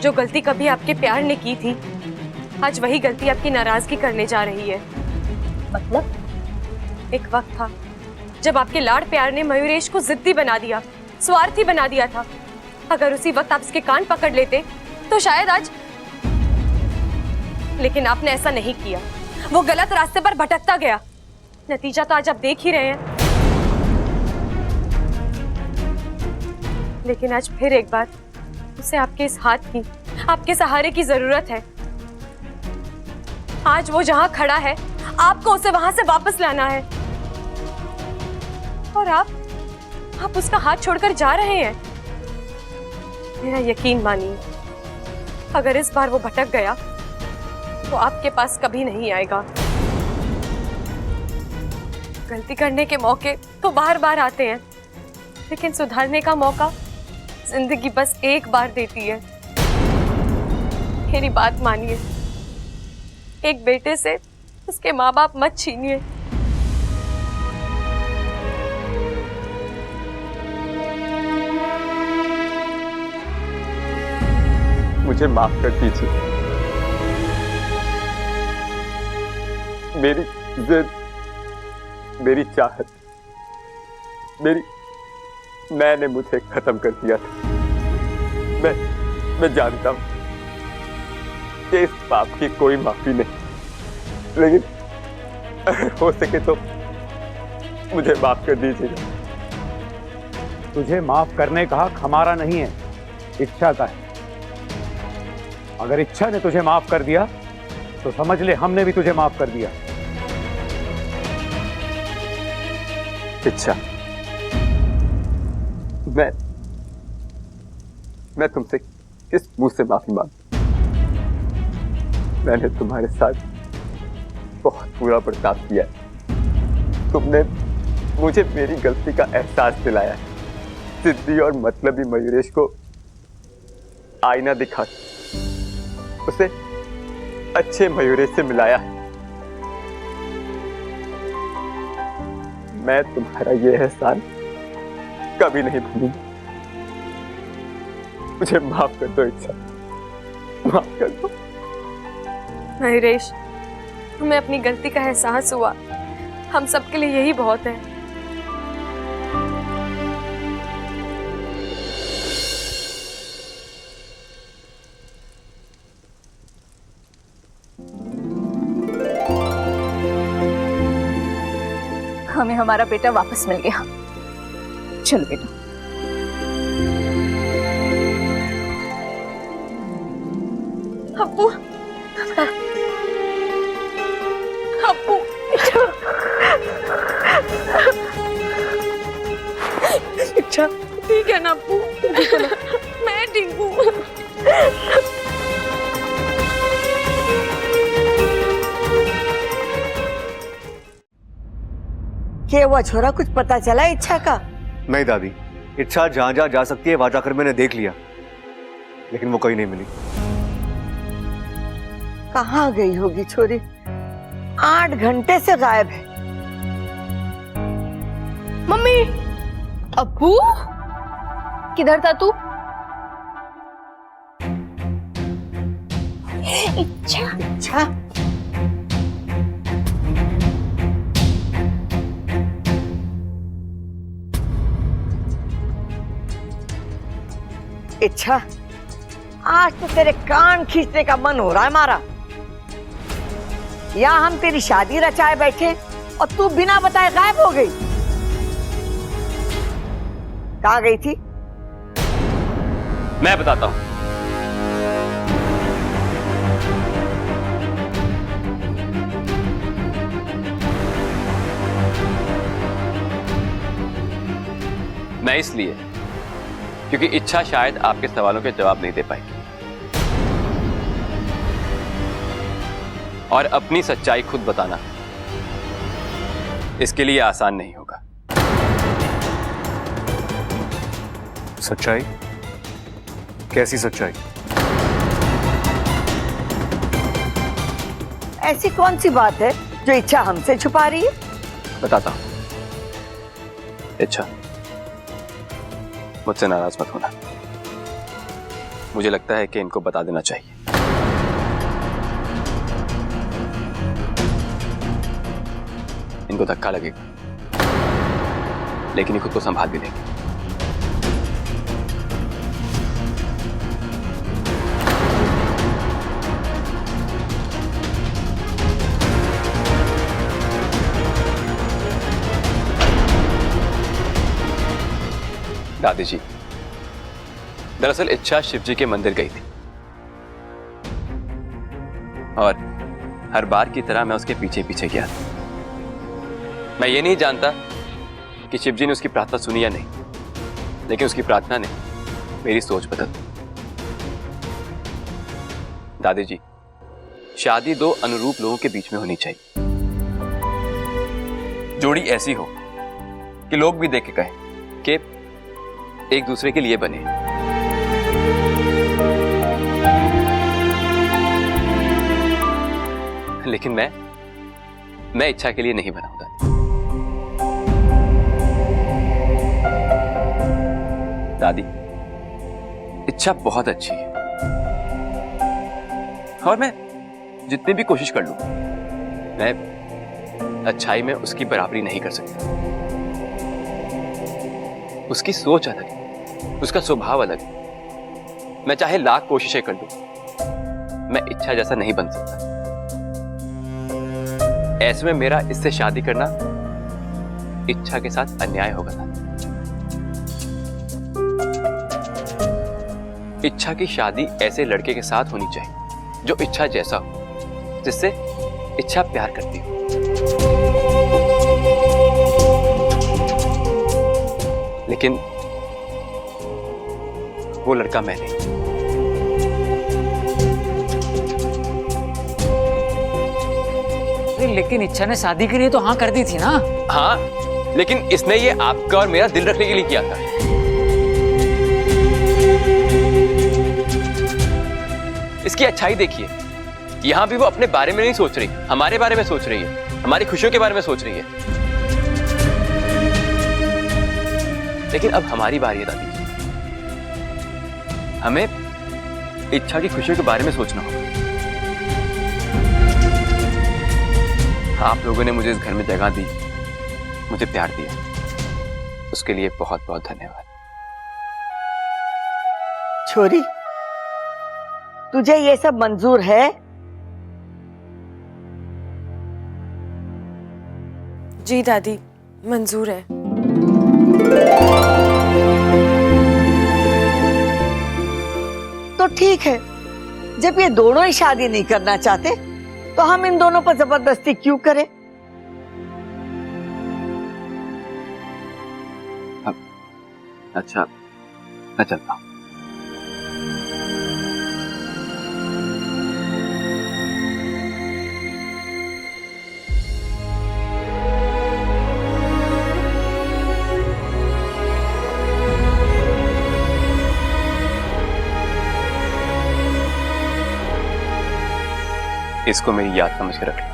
जो गलती कभी आपके प्यार ने की थी, आज वही गलती आपकी नाराजगी करने जा रही है। मतलब? एक वक्त था जब आपके लाड़ प्यार ने मयूरेश को जिद्दी बना दिया, स्वार्थी बना दिया था। अगर उसी वक्त आप इसके कान पकड़ लेते तो शायद आज। लेकिन आपने ऐसा नहीं किया। वो गलत रास्ते पर भटकता गया। नतीजा तो आज आप देख ही रहे हैं। लेकिन आज फिर एक बार उसे आपके इस हाथ की, आपके सहारे की जरूरत है। आज वो जहां खड़ा है, आपको उसे वहां से वापस लाना है। और आप उसका हाथ छोड़कर जा रहे हैं। मेरा यकीन मानिए, अगर इस बार वो भटक गया तो आपके पास कभी नहीं आएगा। गलती करने के मौके तो बार बार आते हैं, लेकिन सुधारने का मौका जिंदगी बस एक बार देती है। मेरी बात मानिए, एक बेटे से उसके माँ बाप मत छीनिए। मुझे माफ कर दीजिए। मेरी जिद, मेरी चाहत, मैंने मुझे खत्म कर दिया था। मैं जानता हूं कि इस पाप की कोई माफी नहीं, लेकिन अगर हो सके तो मुझे माफ कर दीजिएगा। तुझे माफ करने का हक हमारा नहीं है, इच्छा का है। अगर इच्छा ने तुझे माफ कर दिया तो समझ ले हमने भी तुझे माफ कर दिया। इच्छा, मैं तुमसे किस मुंह से माफी मांगू? मैंने तुम्हारे साथ बहुत बुरा बर्ताव किया है। तुमने मुझे मेरी गलती का एहसास दिलाया है। जिद्दी और मतलबी मयूरेश को आईना दिखा उसे अच्छे मयूरेश से मिलाया है। मैं तुम्हारा ये एहसान कभी नहीं भूलूंगा। मुझे माफ कर दो इच्छा, माफ कर दो। मयूरेश, तुम्हें अपनी गलती का एहसास हुआ, हम सबके लिए यही बहुत है। हमें हमारा बेटा वापस मिल गया। चलो बेटा। अप्पू, अप्पू, अच्छा ठीक है ना अप्पू? मैं ठीक हूँ। क्या हुआ छोरा, कुछ पता चला इच्छा का? नहीं दादी, इच्छा जहां जहां जा सकती है वहां जाकर मैंने देख लिया, लेकिन वो कहीं नहीं मिली। कहाँ गई होगी छोरी? 8 घंटे से गायब है। मम्मी, अब्बू, किधर था तू? इच्छा इच्छा, आज तो तेरे कान खींचने का मन हो रहा है हमारा। यहाँ हम तेरी शादी रचाए बैठे और तू बिना बताए गायब हो गई। कहाँ गई थी? मैं बताता हूं। मैं इसलिए क्योंकि इच्छा शायद आपके सवालों के जवाब नहीं दे पाएगी और अपनी सच्चाई खुद बताना इसके लिए आसान नहीं होगा। सच्चाई? कैसी सच्चाई? ऐसी कौन सी बात है जो इच्छा हमसे छुपा रही है? बताता हूं। इच्छा, मुझसे नाराज मत होना। मुझे लगता है कि इनको बता देना चाहिए। इनको धक्का लगेगा, लेकिन ये खुद को संभाल भी लेंगे। दादी जी, दरअसल इच्छा शिव जी के मंदिर गई थी और हर बार की तरह मैं उसके पीछे पीछे गया था। मैं ये नहीं जानता कि शिव जी ने उसकी प्रार्थना सुनी या नहीं, लेकिन उसकी प्रार्थना ने मेरी सोच बदल दी। दादी जी, शादी दो अनुरूप लोगों के बीच में होनी चाहिए। जोड़ी ऐसी हो कि लोग भी देख के कहें कि एक दूसरे के लिए बने। लेकिन मैं इच्छा के लिए नहीं बनाऊंगा। दादी, इच्छा बहुत अच्छी है और मैं जितनी भी कोशिश कर लूं, मैं अच्छाई में उसकी बराबरी नहीं कर सकता। उसकी सोच अलग है, उसका स्वभाव अलग है। मैं चाहे लाख कोशिशें कर लूं, मैं इच्छा जैसा नहीं बन सकता। ऐसे में मेरा इससे शादी करना इच्छा के साथ अन्याय होगा था। इच्छा की शादी ऐसे लड़के के साथ होनी चाहिए जो इच्छा जैसा हो, जिससे इच्छा प्यार करती हो। लेकिन वो लड़का मैं नहीं। लेकिन इच्छा ने शादी के लिए तो हाँ कर दी थी ना। हाँ, लेकिन इसने ये आपका और मेरा दिल रखने के लिए किया था। इसकी अच्छाई देखिए, यहां भी वो अपने बारे में नहीं सोच रही, हमारे बारे में सोच रही है, हमारी खुशियों के बारे में सोच रही है। लेकिन अब हमारी बारी है दादी, हमें इच्छा की खुशियों के बारे में सोचना होगा। आप लोगों ने मुझे इस घर में जगह दी, मुझे प्यार दिया, उसके लिए बहुत बहुत धन्यवाद। छोरी, तुझे ये सब मंजूर है? जी दादी, मंजूर है। तो ठीक है, जब ये दोनों ही शादी नहीं करना चाहते तो हम इन दोनों पर जबरदस्ती क्यों करें? अच्छा, मैं चलता हूं। इसको मेरी याद समझ के रख लो।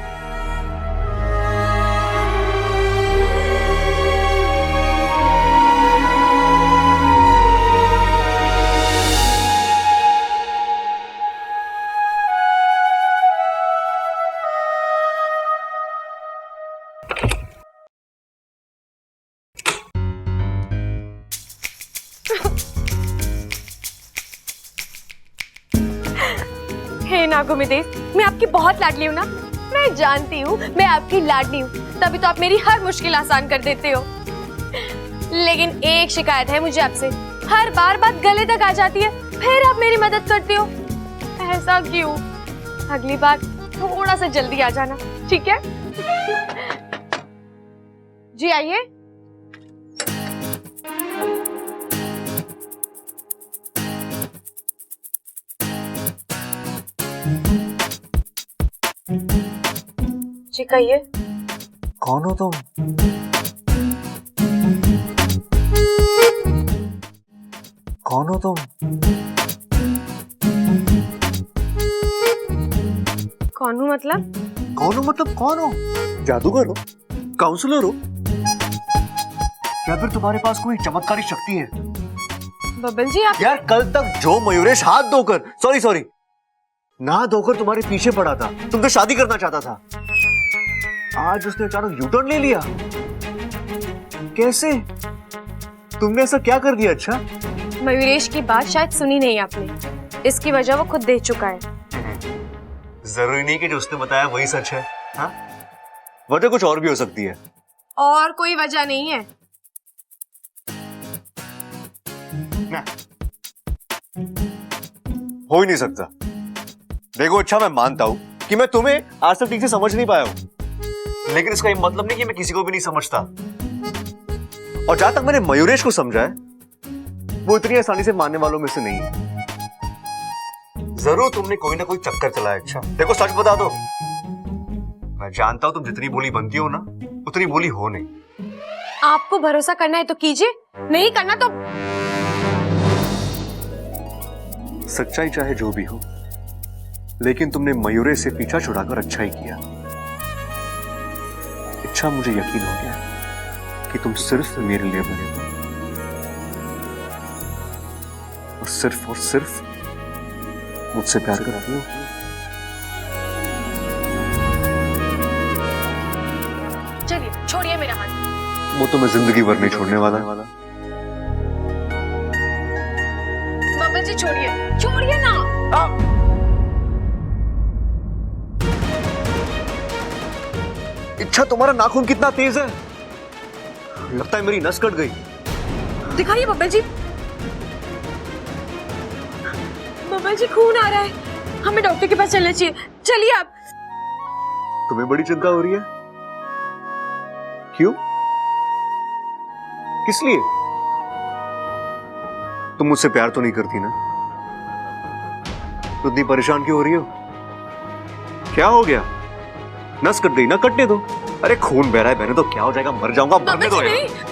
हे नागोमिदेश, मैं आपकी बहुत लाडली हूँ ना। मैं जानती हूँ मैं आपकी लाडली हूँ, तभी तो आप मेरी हर मुश्किल आसान कर देते हो। लेकिन एक शिकायत है मुझे आपसे, हर बार बात गले तक आ जाती है, फिर आप मेरी मदद करते हो। ऐसा क्यों? अगली बार थोड़ा सा जल्दी आ जाना, ठीक है? जी आइए। जी कहिए। कौन हो तुम? कौन हो तुम? कौन हूँ मतलब? कौन हो मतलब कौन हो? जादूगर हो? काउंसलर हो? या फिर तुम्हारे पास कोई चमत्कारी शक्ति है? बबल जी आप यार कल तक जो मयूरेश हाथ धोकर, सॉरी ना धोकर तुम्हारे पीछे पड़ा था, तुमसे शादी करना चाहता था, आज उसने अचानक यूटर्न ले लिया। कैसे? तुमने ऐसा क्या कर दिया? अच्छा, मयूरेश की बात शायद सुनी नहीं आपने, इसकी वजह वो खुद दे चुका है। जरूरी नहीं कि जो उसने बताया वही सच है। हाँ, वजह कुछ और भी हो सकती है। और कोई वजह नहीं है। ना, हो ही नहीं सकता। देखो अच्छा, मैं मानता हूं कि मैं तुम्हें आज तक ठीक से समझ नहीं पाया हूं, लेकिन इसका ये मतलब नहीं कि मैं किसी को भी नहीं समझता। और जहां तक मैंने मयूरेश को समझा है, वो इतनी आसानी से मानने वालों में से नहीं है। जरूर तुमने कोई ना कोई चक्कर चलाया। अच्छा देखो, सच बता दो, मैं जानता हूं तुम जितनी बोली बनती हो ना, उतनी बोली हो नहीं। आपको भरोसा करना है तो कीजिए, नहीं करना तो। सच्चाई चाहे जो भी हो, लेकिन तुमने मयूरेश से पीछा छुड़ाकर अच्छा ही किया। अच्छा, मुझे यकीन हो गया कि तुम सिर्फ मेरे लिए बने हो, और सिर्फ मुझसे प्यार करती हो। चलिए छोड़िए मेरा हाथ। वो तो मैं जिंदगी भर नहीं छोड़ने वाला। बबल जी छोड़िए ना। इच्छा, तुम्हारा नाखून कितना तेज है, लगता है मेरी नस कट गई। दिखाइए बबल जी। बबल जी खून आ रहा है, हमें डॉक्टर के पास चलना चाहिए। चलिए आप। तुम्हें बड़ी चिंता हो रही है? क्यों? किस लिए? तुम मुझसे प्यार तो नहीं करती ना? तो इतनी परेशान क्यों हो रही हो? क्या हो गया? नस कट गई ना? कटने दो। अरे खून बह रहा है, बहने तो क्या हो जाएगा, मर जाऊंगा, मरने दो यार।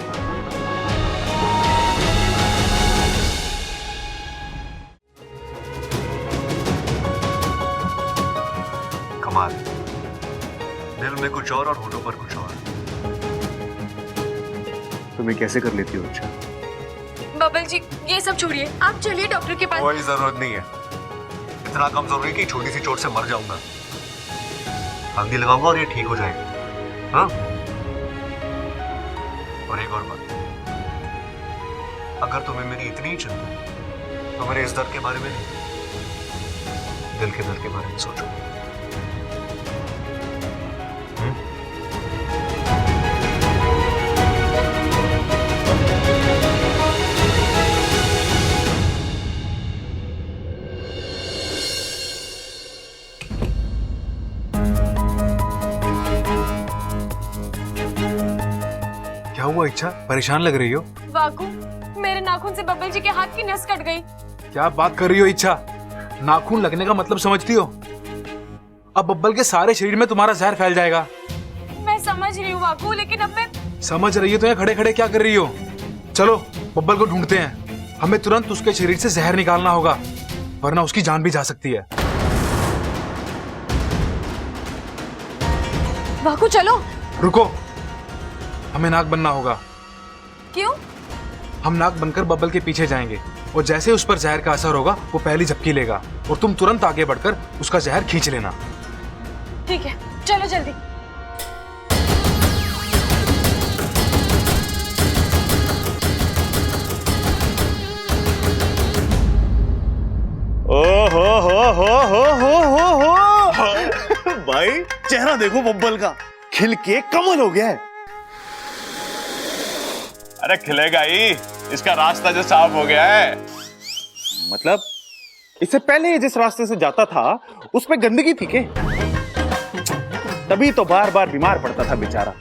कमाल, दिल में कुछ और होठों पर कुछ और। तुम्हें कैसे कर लेती हो? अच्छा बबल जी ये सब छोड़िए, आप चलिए डॉक्टर के पास। कोई जरूरत नहीं है, इतना कम जरूरी कि छोटी सी चोट से मर जाऊंगा। हल्दी लगाऊंगा और ये ठीक हो जाएगा। हाँ? और एक और बात, अगर तुम्हें मेरी इतनी ही चिंता है तो मेरे इस दर्द के बारे में नहीं, दिल के दर्द के बारे में सोचो। क्या हुआ इच्छा, परेशान लग रही हो? वाकू, मेरे नाखून से बबल जी के हाथ की नस कट गई। क्या बात कर रही हो इच्छा? नाखून लगने का मतलब समझती हो? अब बब्बल के सारे शरीर में तुम्हारा जहर फैल जाएगा। मैं समझ रही हूँ वाकू, लेकिन अब मैं समझ रही हो तो यहाँ खड़े खड़े क्या कर रही हो? चलो बब्बल को ढूंढते हैं, हमें तुरंत उसके शरीर से जहर निकालना होगा, वरना उसकी जान भी जा सकती है। वाकू चलो। रुको, हमें नाक बनना होगा। क्यों? हम नाक बनकर बब्बल के पीछे जाएंगे और जैसे उस पर जहर का असर होगा वो पहली झपकी लेगा और तुम तुरंत आगे बढ़कर उसका जहर खींच लेना। ठीक है, चलो जल्दी। ओ हो भाई, चेहरा देखो बब्बल का, खिल के कमल हो गया है। अरे खिलेगा ही, इसका रास्ता जो साफ हो गया है। मतलब इससे पहले ये जिस रास्ते से जाता था उस पे गंदगी थी के? तभी तो बार बार बीमार पड़ता था बेचारा।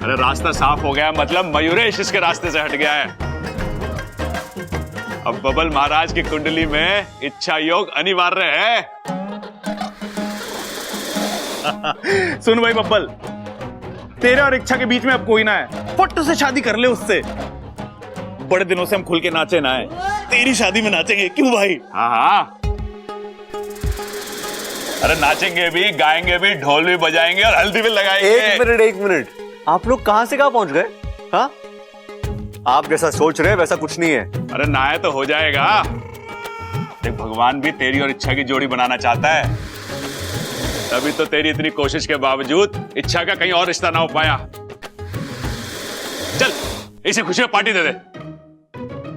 अरे रास्ता साफ हो गया मतलब मयूरेश इसके रास्ते से हट गया है। अब बबल महाराज की कुंडली में इच्छा योग अनिवार्य है। सुन भाई बब्बल, तेरे और इच्छा के बीच में अब कोई ना है, फट से शादी कर ले उससे। बड़े दिनों से हम खुल के नाचे ना है, तेरी शादी में नाचेंगे, क्यों भाई? हाँ हाँ, अरे नाचेंगे भी, गाएंगे भी, ढोल भी बजाएंगे और हल्दी भी लगाएंगे। एक मिनट, आप लोग कहां से कहां पहुंच गए? हाँ, आप जैसा सोच रहे वैसा कुछ नहीं है। अरे ना है तो हो जाएगा। देख, भगवान भी तेरी और इच्छा की जोड़ी बनाना चाहता है, तभी तो तेरी इतनी कोशिश के बावजूद इच्छा का कहीं और रिश्ता ना हो पाया। चल इसे खुशी में पार्टी दे दे।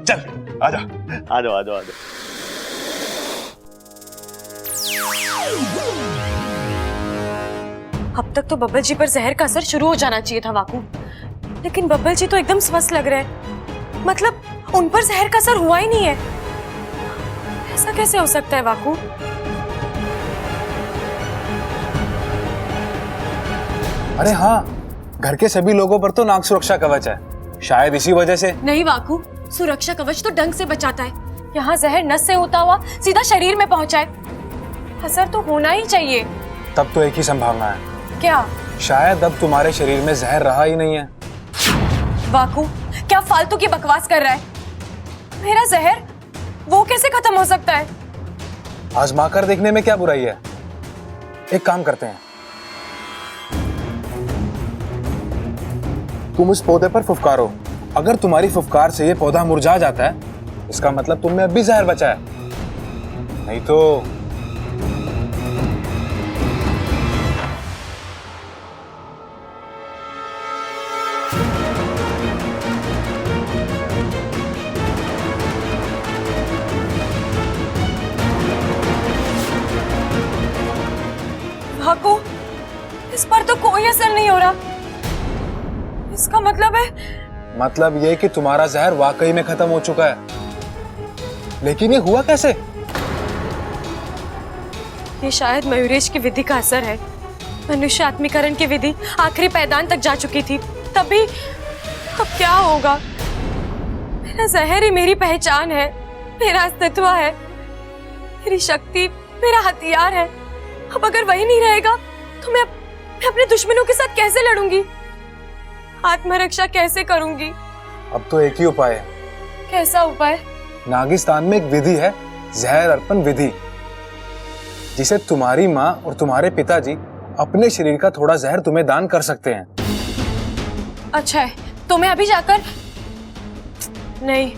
चल आजा आजा आजा आजा। अब तक तो बब्बल जी पर जहर का असर शुरू हो जाना चाहिए था वाकू, लेकिन बब्बल जी तो एकदम स्वस्थ लग रहे हैं। मतलब उन पर जहर का असर हुआ ही नहीं है। ऐसा कैसे हो सकता है वाकू? अरे हाँ, घर के सभी लोगों पर तो नाक सुरक्षा कवच है, शायद इसी वजह से। नहीं वाकू, सुरक्षा कवच तो डंक से बचाता है, यहाँ जहर नस से होता हुआ सीधा शरीर में पहुंचा है। असर तो होना ही चाहिए। तब तो एक ही संभावना है। क्या? शायद अब तुम्हारे शरीर में जहर रहा ही नहीं है। वाकू, क्या फालतू की बकवास कर रहा है? मेरा जहर वो कैसे खत्म हो सकता है? आजमा कर देखने में क्या बुराई है। एक काम करते हैं, तुम इस पौधे पर फुफकारो, अगर तुम्हारी फुफकार से ये पौधा मुरझा जाता है इसका मतलब तुम में अब भी जहर बचा है, नहीं तो वाकू, इस पर तो कोई असर नहीं हो रहा। इसका मतलब है? मतलब ये कि तुम्हारा जहर वाकई में खत्म हो चुका है। लेकिन ये हुआ कैसे? ये शायद मयूरेश की विधि का असर है। मनुष्य आत्मीकरण की विधि आखिरी पैदान तक जा चुकी थी, तभी अब क्या होगा? मेरा जहर ही मेरी पहचान है, मेरा अस्तित्व है, मेरी शक्ति, मेरा हथियार है। अब अगर वही नहीं रहेगा तो मैं अपने दुश्मनों के साथ कैसे लड़ूंगी? आत्मरक्षा कैसे करूंगी? अब तो एक ही उपाय है। कैसा उपाय? नागिस्तान में एक विधि है, जहर अर्पण विधि, जिसे तुम्हारी माँ और तुम्हारे पिताजी अपने शरीर का थोड़ा जहर तुम्हें दान कर सकते हैं। अच्छा है, तो मैं अभी जाकर? नहीं,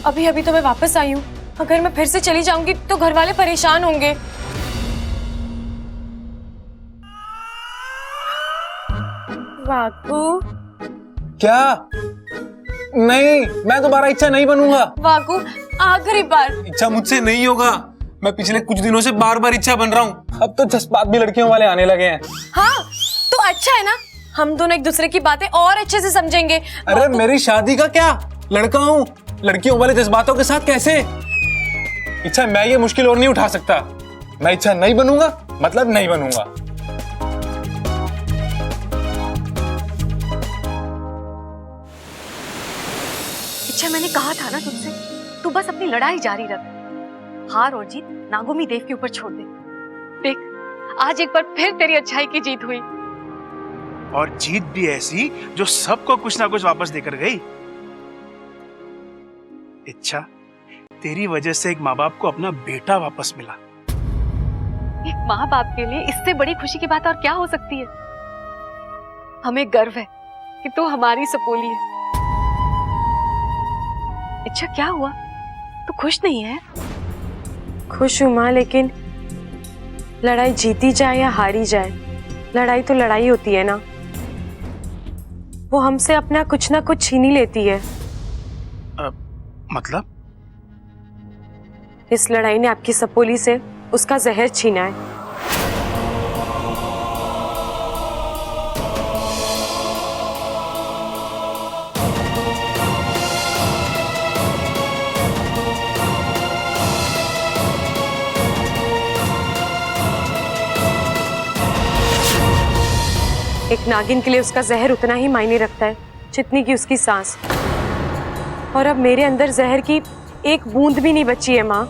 अभी अभी तो मैं वापस आई हूँ। अगर मैं फिर से चली जाऊंगी तो घर वाले परेशान होंगे। वाकू। क्या? नहीं, मैं दोबारा इच्छा नहीं बनूंगा। वाकू, आखिरी बार। इच्छा मुझसे नहीं होगा। मैं पिछले कुछ दिनों से बार बार इच्छा बन रहा हूँ। अब तो जज्बात भी लड़कियों वाले आने लगे हैं। हाँ, तो अच्छा है ना, हम दोनों एक दूसरे की बातें और अच्छे से समझेंगे। अरे मेरी शादी का क्या? लड़का हूँ, लड़कियों वाले जज्बातों के साथ कैसे? इच्छा, मैं ये मुश्किल और नहीं उठा सकता। मैं इच्छा नहीं बनूंगा, मतलब नहीं बनूंगा। इच्छा, मैंने कहा था ना तुझसे, तू बस अपनी लड़ाई जारी रख। हार और जीत नागोमी देव के ऊपर छोड़ दे। देख, आज एक बार फिर तेरी अच्छाई की जीत हुई। और जीत भी ऐसी जो सबको कुछ ना कुछ वापस देकर गई। इच्छा, तेरी वजह से एक माँ बाप को अपना बेटा वापस मिला। एक माँ बाप के लिए इससे बड़ी खुशी की बात और क्या हो सकती है? हमें गर्व है कि तू हमारी सपोली है। इच्छा, क्या हुआ? तू खुश नहीं है? खुश हूँ माँ, लेकिन लड़ाई जीती जाए या हारी जाए, लड़ाई तो लड़ाई होती है ना। वो हमसे अपना कुछ ना कुछ छीन ही लेती है। मतलब? इस लड़ाई ने आपकी सपोली से उसका जहर छीना है। एक नागिन के लिए उसका जहर उतना ही मायने रखता है जितनी की उसकी सांस। और अब मेरे अंदर जहर की एक बूंद भी नहीं बची है माँ।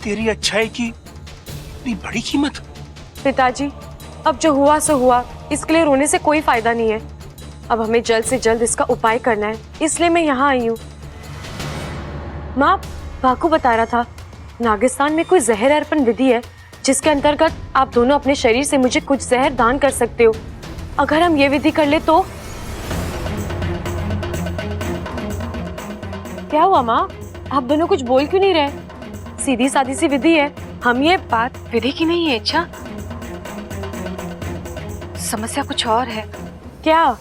तेरी अच्छाई की इतनी बड़ी कीमत? पिताजी, अब जो हुआ सो हुआ, इसके लिए रोने से कोई फायदा नहीं है। अब हमें जल्द से जल्द इसका उपाय करना है, इसलिए मैं यहाँ आई हूँ। माँ, वाकू बता रहा था नागिस्तान में कोई जहर अर्पण विधि है जिसके अंतर्गत आप दोनों अपने शरीर से मुझे कुछ जहर दान कर सकते हो। अगर हम ये विधि कर ले तो? क्या हुआ माँ, आप दोनों कुछ बोल क्यों नहीं रहे? सीधी सादी सी विधि है, हम ये बात। विधि की नहीं है इच्छा, समस्या कुछ और है। क्या?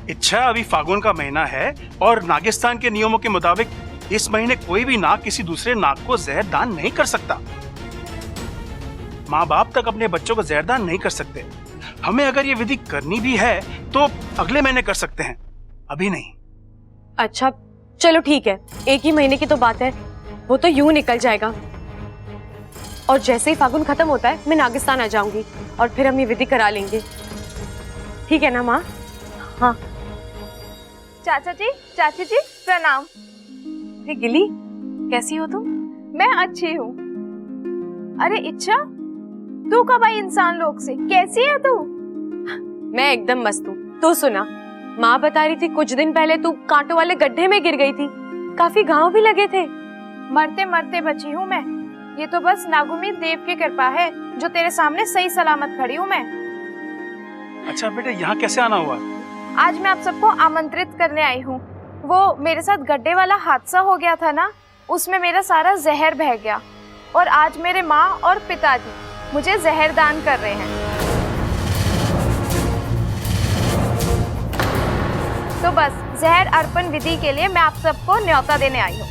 इच्छा, अभी फागुन का महीना है और नागिस्तान के नियमों के मुताबिक इस महीने कोई भी नाग किसी दूसरे नाग को जहर दान नहीं कर सकता। माँ बाप तक अपने बच्चों को जहर दान नहीं कर सकते। हमें अगर ये विधि करनी भी है तो अगले महीने कर सकते हैं, अभी नहीं। अच्छा चलो ठीक है, एक ही महीने की तो बात है, वो तो यूं निकल जाएगा। और जैसे ही फागुन खत्म होता है मैं नागिस्तान आ जाऊंगी और फिर हम ये विधि करा लेंगे। ठीक है ना माँ? हाँ। चाचा जी, चाची जी, प्रणाम। अरे गिली, कैसी हो तुम? मैं अच्छी हूँ। अरे इच्छा, तू कब आई इंसान लोक से? कैसी है तू? मैं एकदम मस्त हूँ। तू सुना, माँ बता रही थी कुछ दिन पहले तू कांटों वाले गड्ढे में गिर गई थी, काफी घाव भी लगे थे। मरते मरते बची हूँ मैं। ये तो बस नागुमी देव की कृपा है जो तेरे सामने सही सलामत खड़ी हूँ मैं। अच्छा बेटे, यहाँ कैसे आना हुआ? आज मैं आप सबको आमंत्रित करने आई हूँ। वो मेरे साथ गड्ढे वाला हादसा हो गया था ना, उसमें मेरा सारा जहर बह गया और आज मेरे माँ और पिताजी मुझे जहर दान कर रहे हैं। तो बस जहर अर्पण विधि के लिए मैं आप सबको न्योता देने आई हूँ।